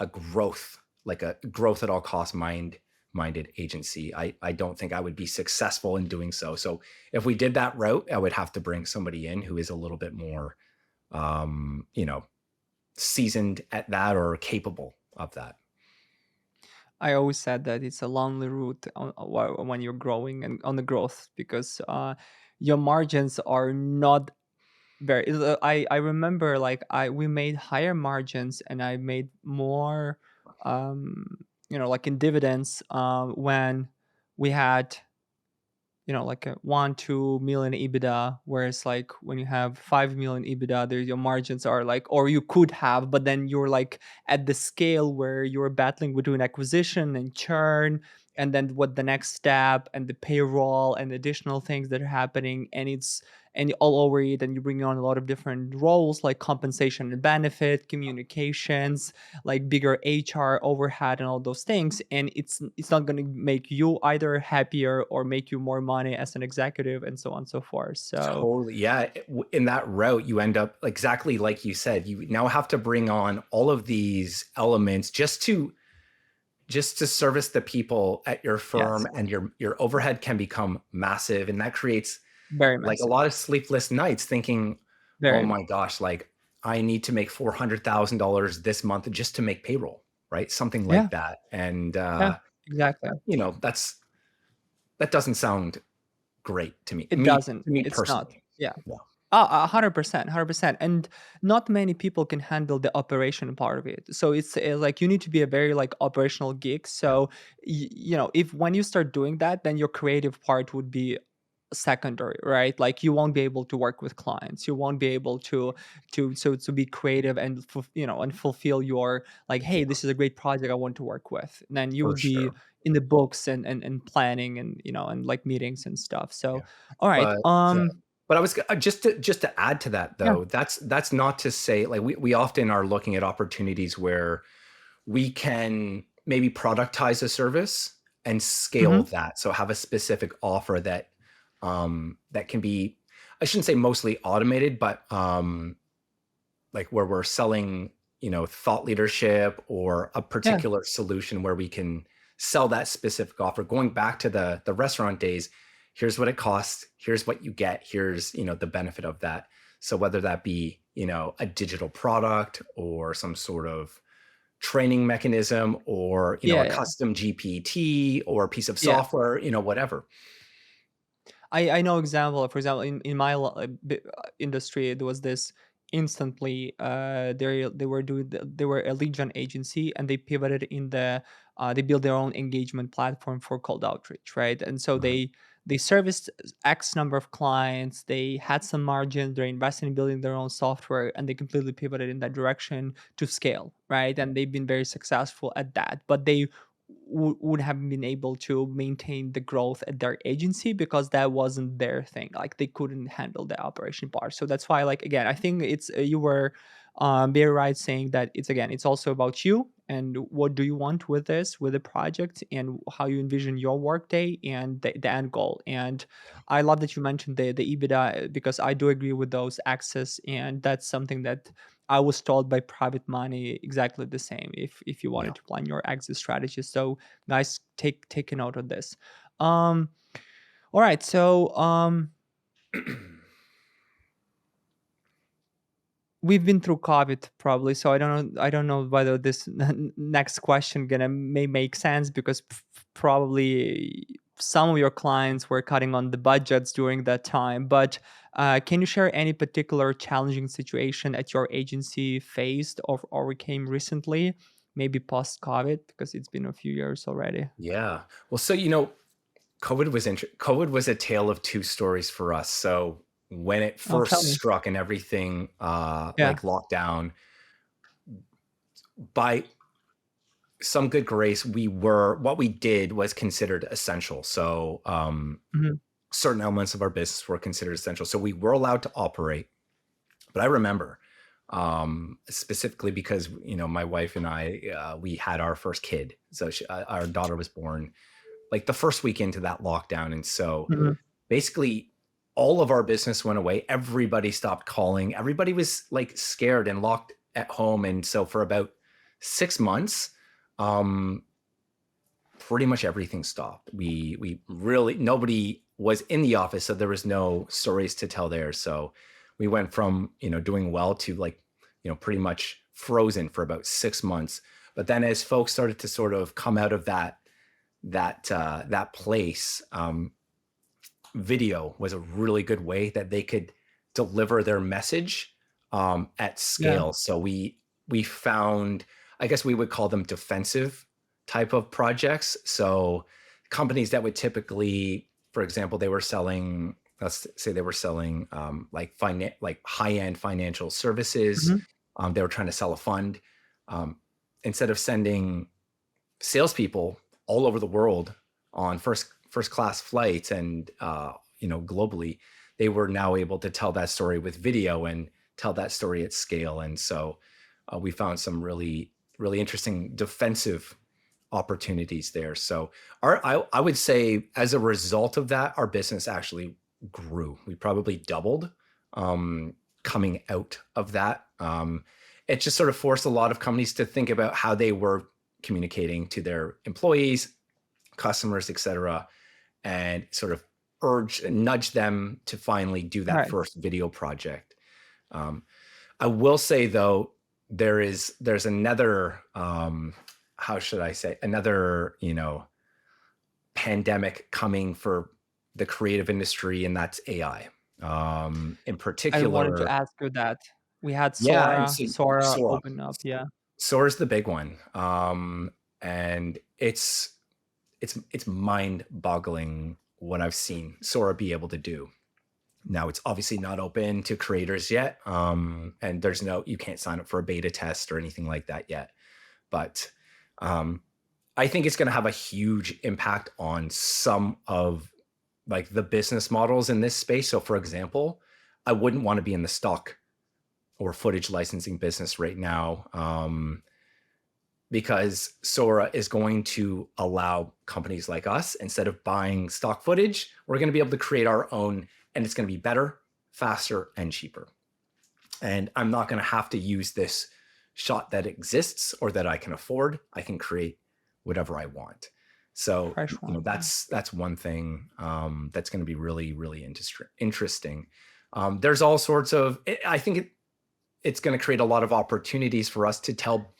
a growth, like a growth at all cost minded agency. I don't think I would be successful in doing so. So if we did that route, I would have to bring somebody in who is a little bit more, seasoned at that or capable of that. I always said that it's a lonely route when you're growing and on the growth, because your margins are not very. I remember like I we made higher margins and I made more, like in dividends, when we had, like a 1 2 million EBITDA, whereas like when you have 5 million EBITDA, there your margins are like, or you could have, but then you're like at the scale where you're battling between acquisition and churn, and then what the next step and the payroll and additional things that are happening, and all over it, and you bring on a lot of different roles like compensation and benefit, communications, like bigger HR overhead and all those things, and it's not going to make you either happier or make you more money as an executive, and so on and so forth. So Totally. Yeah. In that route, you end up exactly like you said, you now have to bring on all of these elements just to service the people at your yes, firm, and your overhead can become massive, and that creates very like a massive, lot of sleepless nights thinking, oh very. my gosh, like I need to make $400,000 this month just to make payroll, right? Something Yeah, like that. And yeah, exactly. that doesn't sound great to me It me doesn't, to me it's not. personally. Yeah. Yeah. 100%, 100%. And not many people can handle the operation part of it. So it's like you need to be a very like operational geek. Yeah, So if when you start doing that, then your creative part would be secondary, right? Like you won't be able to work with clients, you won't be able to be creative and and fulfill your, like, hey, yeah, this is a great project I want to work with, and then you for would be sure. in the books and planning and and like meetings and stuff. So Yeah. all right. But yeah. But I was just to add to that Yeah. though, that's not to say like we often are looking at opportunities where we can maybe productize a service and scale Hmm. that. So have a specific offer that that can be, I shouldn't say mostly automated, but like where we're selling, thought leadership or a Yeah. particular solution where we can sell that specific offer. Going back to the restaurant days, here's what it costs, here's what you get, here's, the benefit of that. So whether that be, a digital product or some sort of training mechanism or, Yeah. a Yeah. custom GPT or a piece of Yeah. software, whatever. I know example. For example, in my industry, there was this instantly. They were doing they were a lead gen agency, and they pivoted in the they built their own engagement platform for cold outreach, right? And so Mhm. they serviced X number of clients. They had some margin. They're investing in building their own software, and they completely pivoted in that direction to scale, right? And they've been very successful at that. But they would have been able to maintain the growth at their agency because that wasn't their thing. Like they couldn't handle the operation part. So that's why, like again, I think it's you were very right saying that it's again it's also about you and what do you want with this with the project and how you envision your workday and the end goal. And I love that you mentioned the EBITDA because I do agree with those access, and that's something that I was told by private money exactly the same if you Yeah. wanted to plan your exit strategy. So guys, take a note of this. Um, all right, so we've been through COVID probably, so I don't know whether this next question gonna may make sense because probably some of your clients were cutting on the budgets during that time. But can you share any particular challenging situation at your agency faced or overcame recently, maybe post COVID because it's been a few years already? Yeah. Well, so COVID was a tale of two stories for us. So when it Oh, tell first me. struck and everything Yeah. like lockdown, by some good grace, what we did was considered essential. So Mhm. certain elements of our business were considered essential. So we were allowed to operate. But I remember specifically because my wife and I we had our first kid. So our daughter was born like the first week into that lockdown, and so Mhm. basically all of our business went away. Everybody stopped calling. Everybody was like scared and locked at home. And so for about 6 months, um, pretty much everything stopped. We really nobody was in the office, so there was no stories to tell there. So we went from doing well to like pretty much frozen for about 6 months. But then as folks started to sort of come out of that place, video was a really good way that they could deliver their message at Yeah. scale. So we found, I guess we would call them defensive type of projects. So companies that would typically, for example, they were selling, let's say they were selling like high end financial services. Mhm. They were trying to sell a fund. Um, Instead of sending salespeople all over the world on first class flights and globally, they were now able to tell that story with video and tell that story at scale. And so we found some really interesting defensive opportunities there. So I would say as a result of that, our business actually grew. We probably doubled coming out of that. It just sort of forced a lot of companies to think about how they were communicating to their employees, customers, et cetera, and sort of nudge them to finally do that Right. first video project. Um, I will say though, there's another how should I say, another pandemic coming for the creative industry, and that's AI. In I wanted to particular, ask you that. We had yeah, and Sora. so Sora Sora. open up. Yeah. Sora's the big one. And it's mind-boggling what I've seen Sora be able to do. Now it's obviously not open to creators yet, and you can't sign up for a beta test or anything like that yet. But um, I think it's going to have a huge impact on some of like the business models in this space. So, for example, I wouldn't want to be in the stock or footage licensing business right now. because Sora is going to allow companies like us, instead of buying stock footage, we're going to be able to create our own, and it's going to be better, faster, and cheaper. And I'm not going to have to use this shot that exists or that I can afford. I can create whatever I want. So, Fresh you know, one. that's one thing that's going to be really, really interesting. There's all sorts of, I think it's going to create a lot of opportunities for us to tell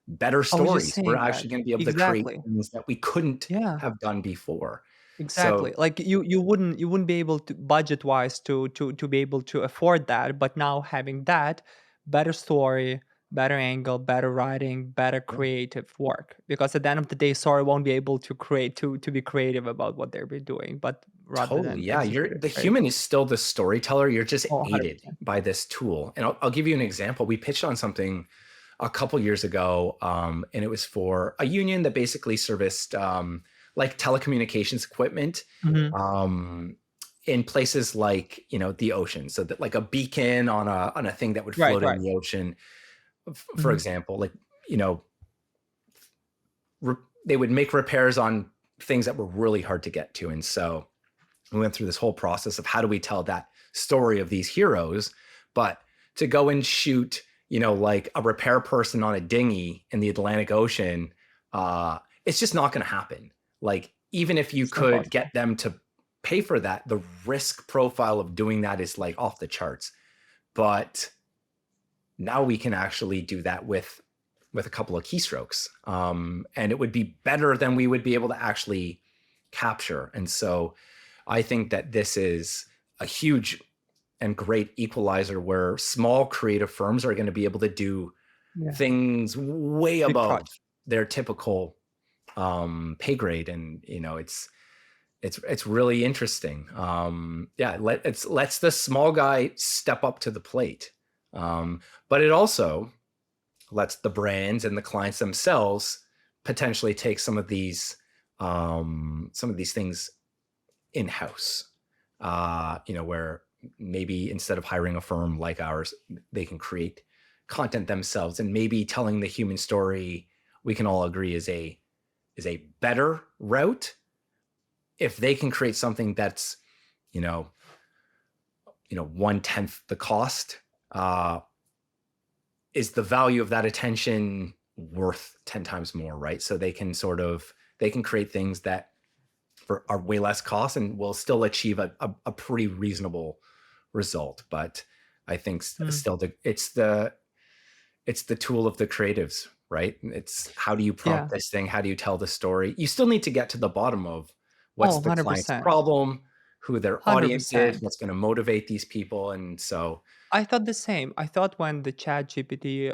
better I was just stories. We're saying that. actually going to be able to create Exactly. things that we couldn't Yeah. have done before. Exactly. So Like you wouldn't be able to budget wise to be able to afford that, but now having that better story, better angle, better writing, better yeah, creative work. Because at the end of the day, Sorry won't be able to create to be creative about what they'll be doing, but rather totally. than Yeah. execute it, The right? human is still the storyteller. You're just Oh, aided 100%. by this tool. And I'll give you an example. We pitched on something a couple years ago, and it was for a union that basically serviced like telecommunications equipment Mhm. um, in places like, you know, the ocean. So that like a beacon on a thing that would Right, float in right. the ocean, for Mhm. example, like, you know, they would make repairs on things that were really hard to get to. And so we went through this whole process of how do we tell that story of these heroes, but to go and shoot, you know, like a repair person on a dinghy in the Atlantic Ocean, it's just not going to happen. Like, even if you It's not could possible. get them to pay for that, the risk profile of doing that is like off the charts. But now we can actually do that with a couple of keystrokes, and it would be better than we would be able to actually capture. And so I think that this is a huge and great equalizer where small creative firms are going to be able to do Yeah. things way Big above project. their typical pay grade. And you know, it's really interesting. Yeah, lets the small guy step up to the plate, but it also lets the brands and the clients themselves potentially take some of these things in house. You know, where maybe instead of hiring a firm like ours, they can create content themselves, and maybe telling the human story, we can all agree, is a better route if they can create something that's, you know, 1/10 the cost. Is the value of that attention worth 10 times more, right? So they can create things that are way less cost and will still achieve a pretty reasonable result. But I think Mm. still it's the tool of the creatives, right? It's how do you Yeah. prompt this thing? How do you tell the story? You still need to get to the bottom of what's Oh, the client's 100%. problem, who their audience is, 100%. what's going to motivate these people. And so, I thought the same. I thought when the Chat GPT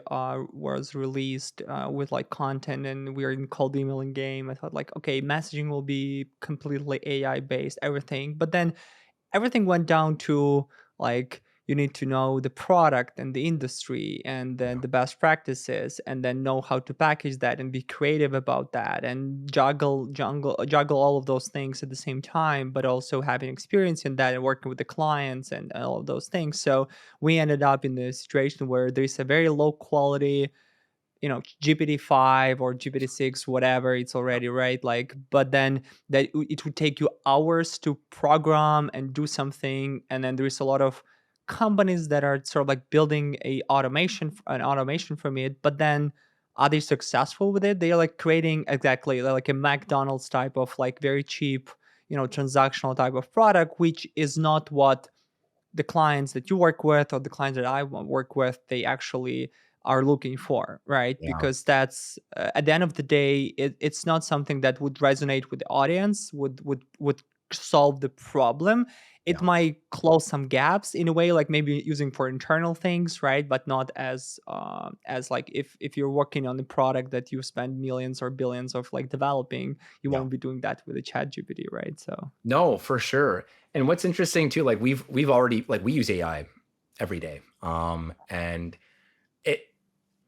was released with like content and we are in cold emailing game, I thought like, okay, messaging will be completely AI based, everything. But then everything went down to like you need to know the product and the industry and then yeah, the best practices and then know how to package that and be creative about that and juggle all of those things at the same time, but also having experience in that and working with the clients and all of those things. So we ended up in the situation where there's a very low quality, GPT-5 or GPT-6, whatever, it's already right. Like, but then it would take you hours to program and do something. And then there's a lot of companies that are sort of like building an automation from it. But then are they successful with it? They are like creating exactly like a McDonald's type of like very cheap, transactional type of product, which is not what the clients that you work with or the clients that I work with, they actually are looking for, right? yeah, Because that's at the end of the day, it's not something that would resonate with the audience, would solve the problem. It yeah. might close some gaps in a way, like maybe using for internal things, right? But not as like if you're working on the product that you spend millions or billions of like developing, you Yeah. won't be doing that with a Chat GPT, right? So No, for sure. And what's interesting too, like we've already, like, we use AI every day. And it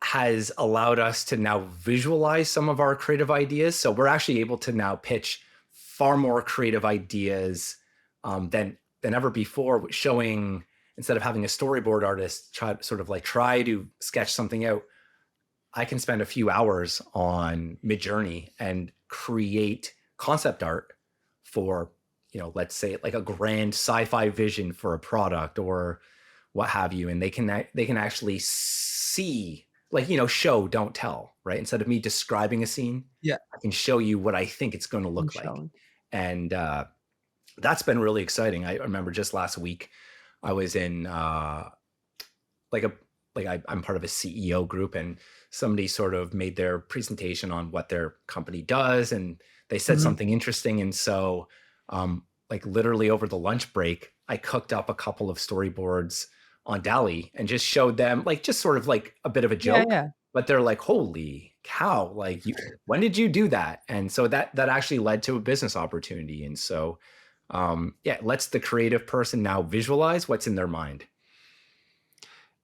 has allowed us to now visualize some of our creative ideas. So we're actually able to now pitch far more creative ideas than ever before, showing, instead of having a storyboard artist try to sketch something out, I can spend a few hours on Midjourney and create concept art for, let's say like a grand sci-fi vision for a product or what have you, and they can actually see, like, show don't tell, right? Instead of me describing a scene, Yeah. I can show you what I think it's going to And look like. showing. And that's been really exciting. I remember just last week I was in like a I'm part of a CEO group, and somebody sort of made their presentation on what their company does, and they said Mhm. something interesting. And so like literally over the lunch break, I cooked up a couple of storyboards on Dali and just showed them, like, just sort of like a bit of a Yeah, joke, yeah. but they're like, holy cow, like, when did you do that? And so that actually led to a business opportunity. And so yeah, it lets the creative person now visualize what's in their mind.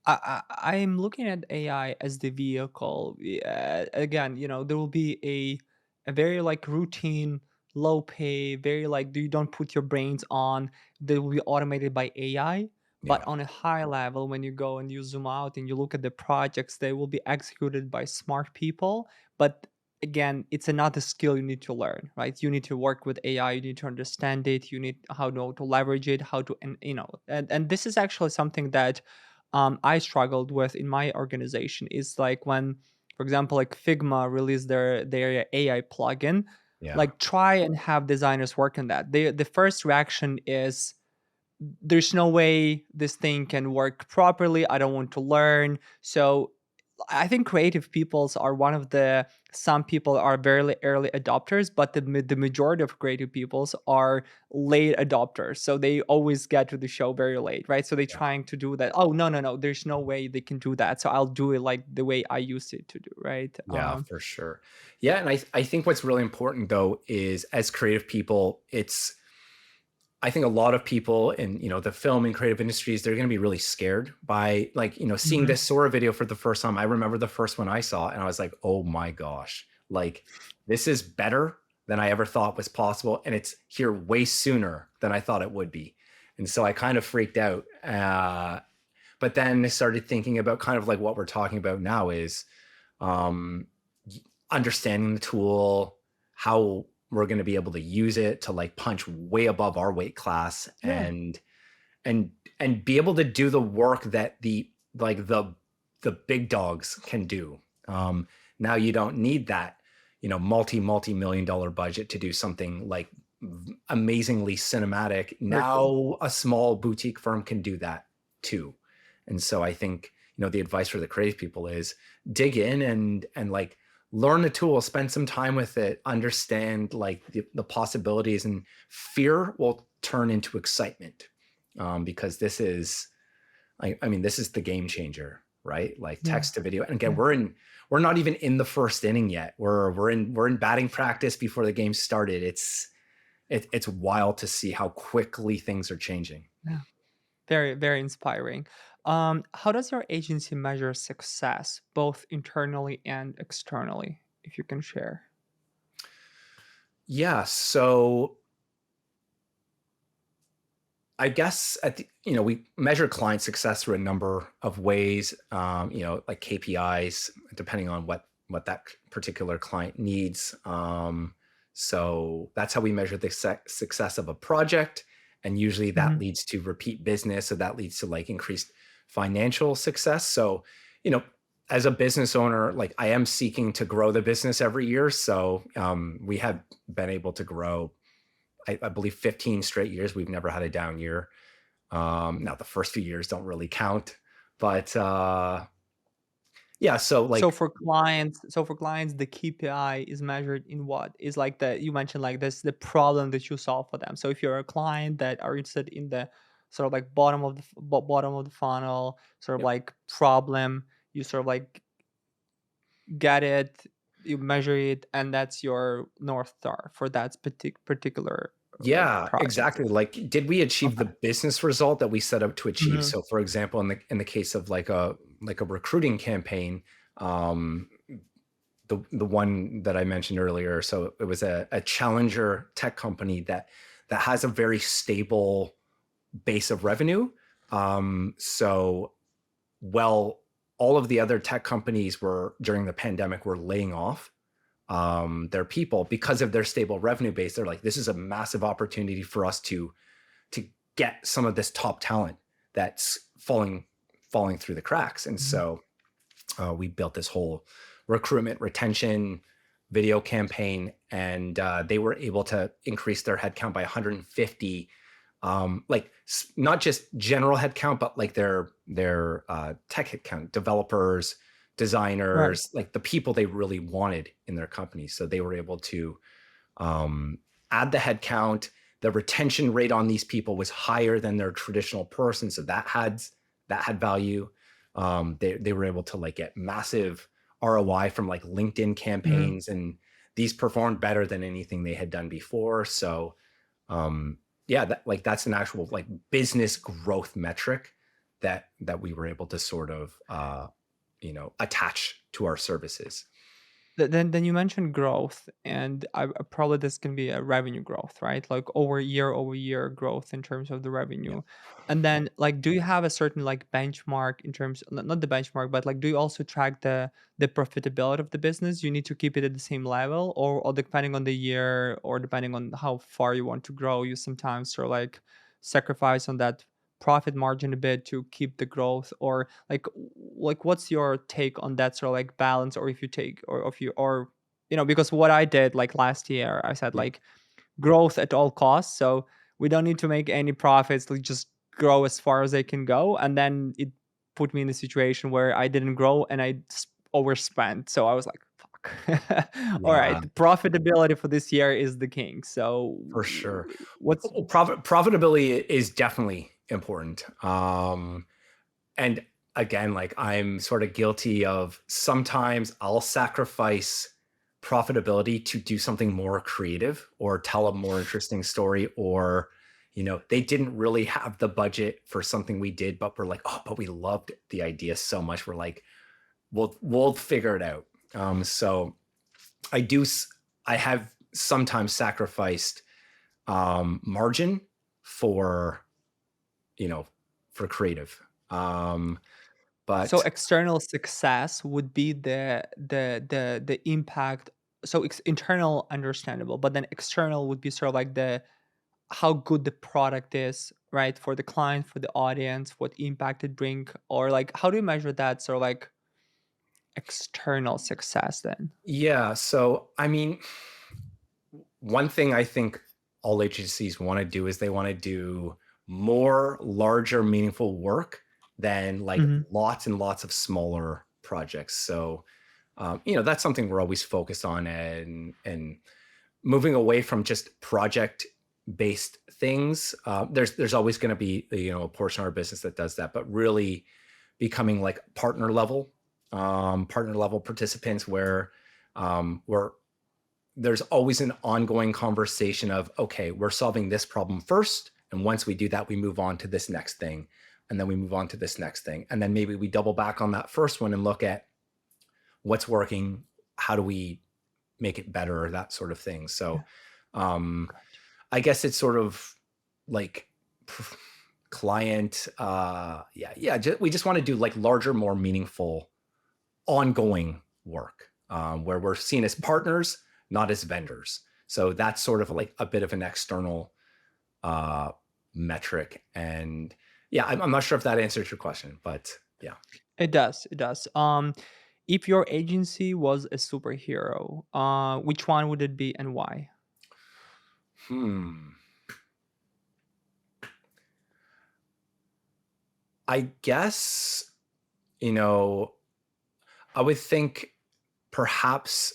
I'm looking at AI as the vehicle. Again, there will be a very like routine, low pay, very like you don't put your brains on. They will be automated by AI. But Yeah. on a high level, when you go and you zoom out and you look at the projects, they will be executed by smart people. But again, it's another skill you need to learn, right? You need to work with AI. You need to understand it. You need how to leverage it, how to, and this is actually something that I struggled with in my organization is like when, for example, like Figma released their AI plugin, Yeah. like try and have designers work on that. The first reaction is there's no way this thing can work properly. I don't want to learn. So I think creative peoples are one of the some people are very early adopters, but the majority of creative peoples are late adopters. So they always get to the show very late, right? So they're Yeah. trying to do that. Oh no, no, no, there's no way they can do that. So I'll do it like the way I used it to do, right? Yeah, for sure. Yeah, and I think what's really important though is, as creative people, I think a lot of people in, the film and creative industries, they're going to be really scared by, like, seeing Mhm. this Sora video for the first time. I remember the first one I saw and I was like, "Oh my gosh. Like, this is better than I ever thought was possible, and it's here way sooner than I thought it would be." And so I kind of freaked out. But then I started thinking about kind of like what we're talking about now is um, understanding the tool, how we're going to be able to use it to like punch way above our weight class, Yeah, and and be able to do the work that the big dogs can do. Now you don't need that, multi million dollar budget to do something like amazingly cinematic. very cool. Now a small boutique firm can do that too. And so I think, the advice for the creative people is dig in and like learn the tool, spend some time with it, understand like the possibilities, and fear will turn into excitement. Because this is, I mean, this is the game changer, right? Like Yeah, text to video. And again, yeah. we're not even in the first inning yet. We're in batting practice before the game started. It's wild to see how quickly things are changing. Yeah. Very, very inspiring. How does your agency measure success, both internally and externally, if you can share? Yeah. So I guess we measure client success through a number of ways, like KPIs, depending on what that particular client needs. So that's how we measure the success of a project, and usually that Mhm. leads to repeat business. So that leads to like increased financial success. So, you know, as a business owner, like I am seeking to grow the business every year. So we have been able to grow, I believe, 15 straight years. We've never had a down year. Now the first few years don't really count, but yeah. So So like, for clients, the KPI is measured in what? Is like the you mentioned like this the problem that you solve for them. So if you're a client that are interested in the sort of like bottom of the funnel, sort of yep. like problem, you sort of like get it, you measure it, and that's your north star for that particular Yeah, project. exactly. Like, did we achieve the Okay. business result that we set out to achieve? Mhm. So, for example, in the case of like a recruiting campaign, um, the one that I mentioned earlier. So it was a challenger tech company that has a very stable base of revenue. So well. all of the other tech companies were during the pandemic were laying off their people because of their stable revenue base. They're like, this is a massive opportunity for us to get some of this top talent that's falling through the cracks. And so we built this whole recruitment retention video campaign, and they were able to increase their headcount by 150, like not just general headcount, but like their tech headcount, developers, Right. designers, like the people they really wanted in their company. So they were able to add the headcount. The retention rate on these people was higher than their traditional person, so that had value. They were able to like get massive ROI from like LinkedIn Mhm. campaigns, and these performed better than anything they had done before. So yeah, that's an actual like business growth metric that we were able to sort of attach to our services. Then you mentioned growth, and probably this can be a revenue growth, right? Like over year growth in terms of the Yeah. revenue. And then like, do you have a certain like benchmark in terms, not the benchmark, but like, do you also track the profitability of the business? You need to keep it at the same level, or depending on the year, or depending on how far you want to grow, you sometimes sort of like sacrifice on that profit margin a bit to keep the growth, or like what's your take on that sort of like balance? Or if you take, or if you, or because what I did like last year, I said Yeah. like growth at all costs, so we don't need to make any profits, like just grow as far as they can go. And then it put me in a situation where I didn't grow and overspent, so I was like, fuck. All Yeah, right, the profitability for this year is the king. So for sure. what's Well, profitability is definitely important. And again, like I'm sort of guilty of sometimes I'll sacrifice profitability to do something more creative or tell a more interesting story, or they didn't really have the budget for something we did, but we're like, oh, but we loved the idea so much. We're like, we'll figure it out. So I do. I have sometimes sacrificed margin for you know for creative. So But external success would be the impact. So internal understandable, but then external would be sort of like the how good the product is, right? For the client, for the audience, what impact it bring, or like how do you measure that sort of like external success then? yeah, so I mean, one thing I think all agencies want to do is they want to do more larger, meaningful work than like Mhm. lots and lots of smaller projects. So, that's something we're always focused on, and moving away from just project based things. There's always going to be a portion of our business that does that, but really becoming like partner level participants where there's always an ongoing conversation of, okay, we're solving this problem first, and once we do that, we move on to this next thing, and then we move on to this next thing, and then maybe we double back on that first one and look at what's working, how do we make it better, that sort of thing. Yeah. So um I guess it's sort of like client we just want to do like larger, more meaningful, ongoing work, where we're seen as partners, not as vendors. So that's sort of like a bit of an external uh, metric. And yeah, I'm not sure if that answers your question, but yeah. It does. It does. If your agency was a superhero, which one would it be and why? Hmm. I guess, you know, I would think perhaps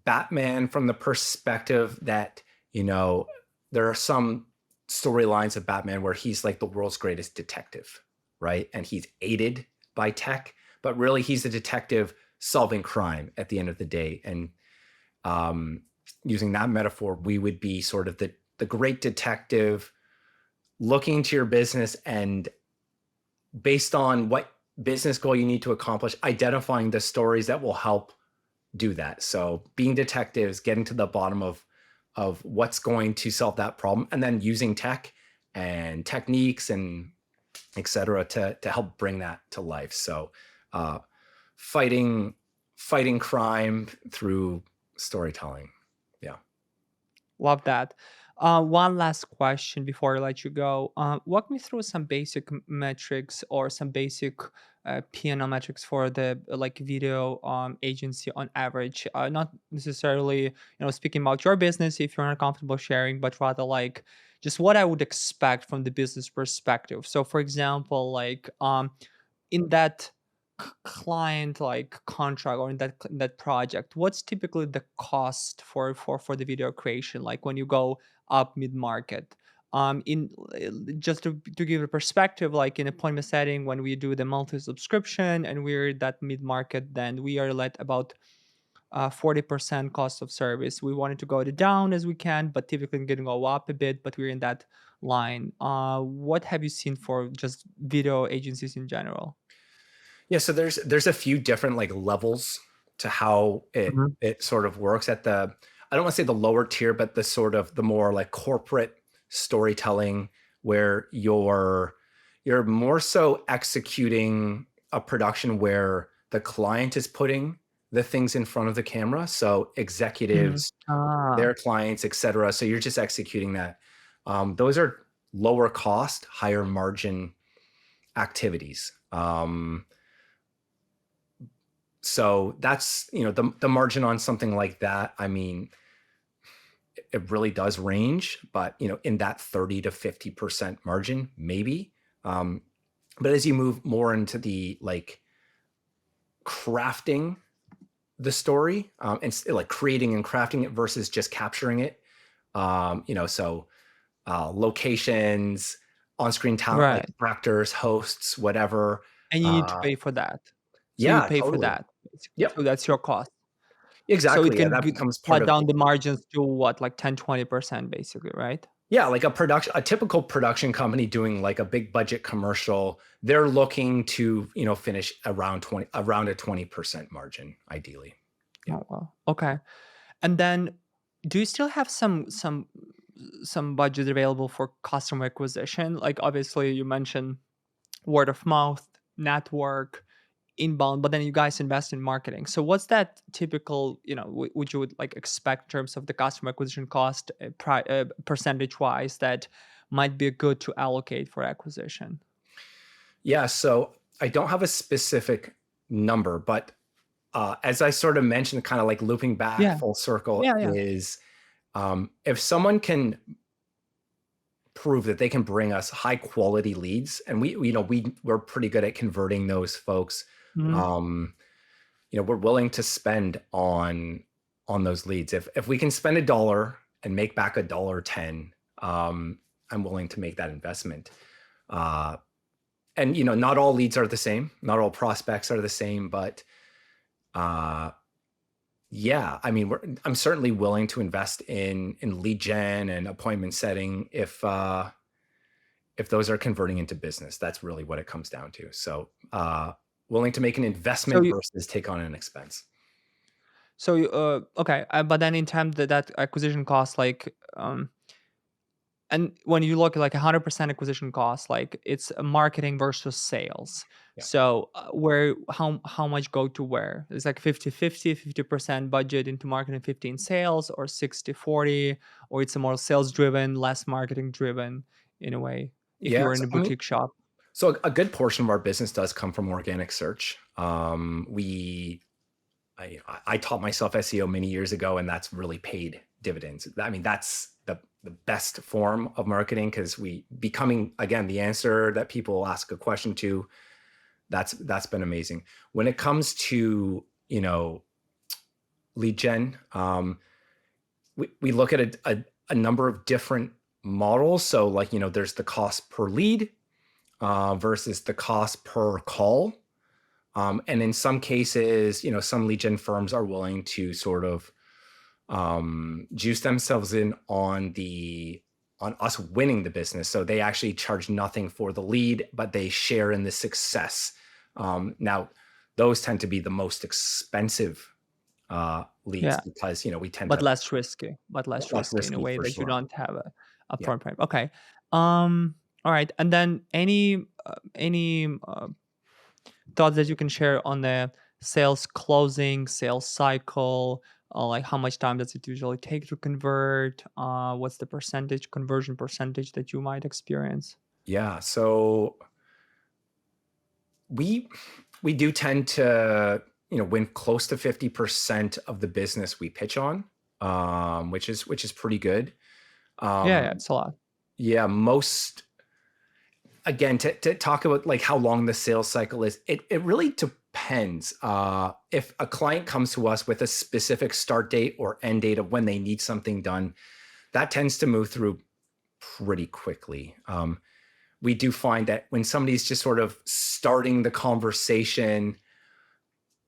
Batman, from the perspective that, you know, there are some storylines of Batman where he's like the world's greatest detective, right? And he's aided by tech, but really he's a detective solving crime at the end of the day. And um, using that metaphor, we would be sort of the great detective looking to your business and based on what business goal you need to accomplish, identifying the stories that will help do that. So being detectives, getting to the bottom of what's going to solve that problem, and then using tech and techniques and et cetera to help bring that to life. So uh, fighting fighting crime through storytelling. Yeah. Love that. One last question before I let you go. Walk me through some basic metrics or some basic P&L metrics for the like video agency on average. Not necessarily, speaking about your business if you're not comfortable sharing, but rather like just what I would expect from the business perspective. So, for example, like in that client like contract or in that project, what's typically the cost for the video creation, like when you go up mid market? In Just to give a perspective, like in appointment setting, when we do the multi subscription and we're that mid market, then we are at about 40% cost of service. We wanted to go it down as we can, but typically can go up a bit, but we're in that line. What have you seen for just video agencies in general? Yeah, so there's a few different like levels to how Mhm. it sort of works at the, I don't want to say the lower tier, but the sort of the more like corporate storytelling where you're more so executing a production where the client is putting the things in front of the camera. So Mhm. executives, Ah, their clients, et cetera. So you're just executing that. Those are lower cost, higher margin activities. So that's, the margin on something like that. I mean, it really does range, but in that 30 to 50% margin, maybe. Um, but as you move more into the like crafting the story, and like creating and crafting it versus just capturing it, so locations, on-screen talent like right. actors, hosts, whatever. And you need to Uh, pay for that. So you yeah, pay for totally. that, basically. Yep, So that's your cost. So it exactly. Yeah, can that becomes part cut of down the. the margins to what, like 10-20% basically, right? Yeah, like a typical production company doing like a big budget commercial, they're looking to, finish around a 20% margin, ideally. Yeah. Oh, wow. Okay. And then do you still have some budget available for customer acquisition? Like obviously you mentioned word of mouth, network, inbound, but then you guys invest in marketing. So what's that typical, would you would like expect in terms of the customer acquisition cost percentage wise that might be good to allocate for acquisition? Yeah, so I don't have a specific number, but as I sort of mentioned, kind of like looping back Yeah. full circle Yeah, yeah. is, if someone can prove that they can bring us high quality leads, and we're pretty good at converting those folks. Mhm. um, we're willing to spend on those leads. If we can spend $1 and make back $1.10, I'm willing to make that investment. uh, and not all leads are the same, not all prospects are the same, but uh, yeah, I mean, I'm certainly willing to invest in lead gen and appointment setting if those are converting into business. That's really what it comes down to. So willing to make an So investment you versus take on an expense. okay, but then in terms of that acquisition cost, like and when you look at like 100% acquisition cost, like it's a marketing versus sales. Yeah. So where how much go to where? It's like 50% budget into marketing, 15 sales, or 60-40, or it's a more sales driven, less marketing driven in a way if Yeah. you're in So, a I mean, boutique shop. so a good portion of our business does come from organic search. I taught myself SEO many years ago, and that's really paid dividends. I mean, that's the best form of marketing, because we becoming again the answer that people ask a question to. That's been amazing. When it comes to lead gen, we look at a number of different models. So like there's the cost per lead versus the cost per call. And in some cases, some lead gen firms are willing to sort of juice themselves in on us winning the business. So they actually charge nothing for the lead, but they share in the success. Now, those tend to be the most expensive leads Yeah, because we tend but to less risky, but less less risky in a risky way for that you sure. don't have a Yeah. upfront payment. Okay. All right. And then any thoughts that you can share on the sales closing, sales cycle? Like how much time does it usually take to convert? What's the conversion percentage that you might experience? Yeah. So we do tend to win close to 50% of the business we pitch on, which is pretty good. Yeah, Um, it's a lot. yeah, most again to talk about like how long the sales cycle is, it really depends. If a client comes to us with a specific start date or end date of when they need something done, that tends to move through pretty quickly. We do find that when somebody's just sort of starting the conversation,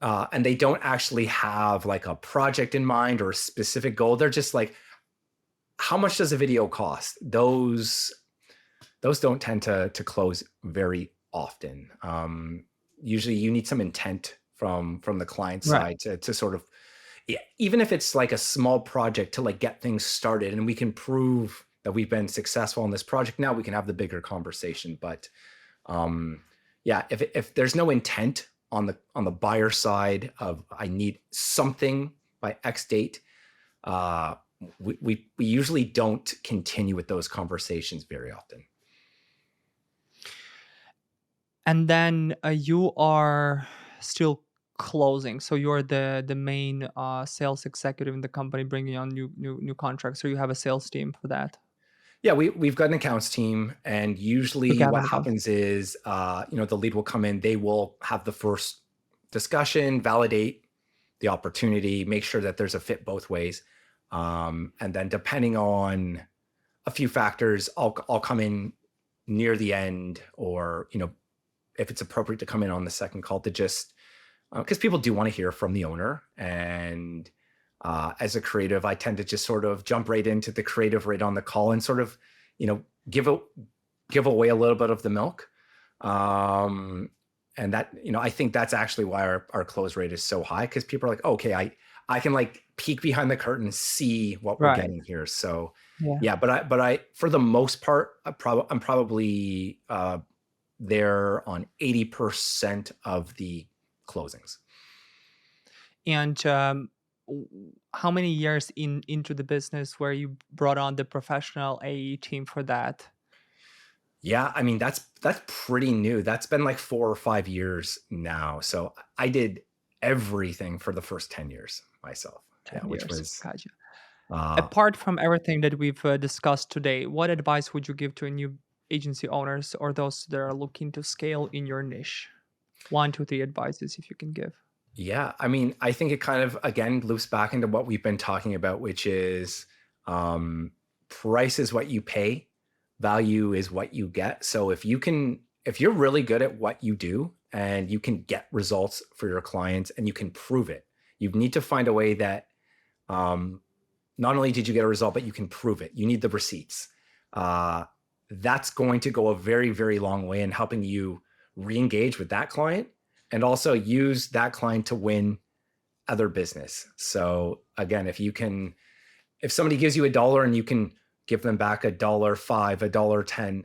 and they don't actually have like a project in mind or a specific goal, they're just like, how much does a video cost? Those don't tend to close very often. Usually you need some intent from the client Right. side to sort of, yeah, even if it's like a small project to like get things started and we can prove that we've been successful in this project, now we can have the bigger conversation. But yeah, if there's no intent on the buyer side of I need something by X date, we usually don't continue with those conversations very often. And then you are still closing, so you're the main sales executive in the company, bringing on new contracts. So you have a sales team for that. Yeah, we've got an accounts team, and You usually gather what an account. happens is, the lead will come in, they will have the first discussion, validate the opportunity, make sure that there's a fit both ways, and then depending on a few factors, I'll come in near the end, or if it's appropriate to come in on the second call to just because people do want to hear from the owner, and as a creative, I tend to just sort of jump right into the creative right on the call and sort of, give away a little bit of the milk. And that, I think that's actually why our close rate is so high, because people are like, okay, I can like peek behind the curtain and see what we're Right. getting here. So Yeah. yeah, but I for the most part, I'm probably there on 80% of the closings. And how many years into the business where you brought on the professional AE team for that? Yeah, I mean that's pretty new. That's been like 4 or 5 years now. So I did everything for the first 10 years myself. Yeah, 10 which years. was Gotcha. uh Apart from everything that we've discussed today, what advice would you give to a new agency owners or those that are looking to scale in your niche? One, two, three advices if you can give. yeah, I mean, I think it kind of again loops back into what we've been talking about, which is um price is what you pay, value is what you get. So if you're really good at what you do and you can get results for your clients and you can prove it, you need to find a way that um not only did you get a result, but you can prove it. You need the receipts. Uh, that's going to go a very, very long way in helping you re-engage with that client and also use that client to win other business. So again, if somebody gives you $1 and you can give them back $1.05, $1.10,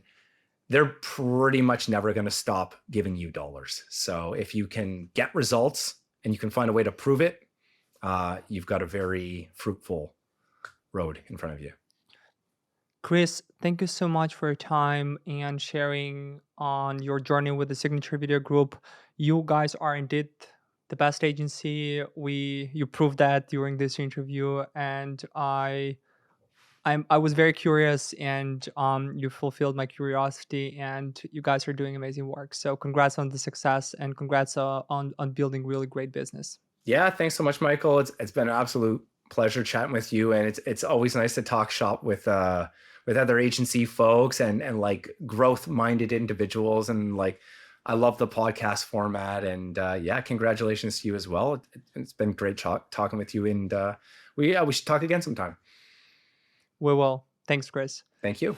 they're pretty much never going to stop giving you dollars. So if you can get results and you can find a way to prove it, you've got a very fruitful road in front of you. Chris, thank you so much for your time and sharing on your journey with the Signature Video Group. You guys are indeed the best agency. You proved that during this interview, and I was very curious, and you fulfilled my curiosity, and you guys are doing amazing work. So congrats on the success, and congrats on building really great business. Yeah, thanks so much, Michael. It's been an absolute pleasure chatting with you, and it's always nice to talk shop with other agency folks and like growth minded individuals. And like, I love the podcast format, and yeah, congratulations to you as well. It's been great talking with you, and we should talk again sometime. We will. Thanks, Chris. Thank you.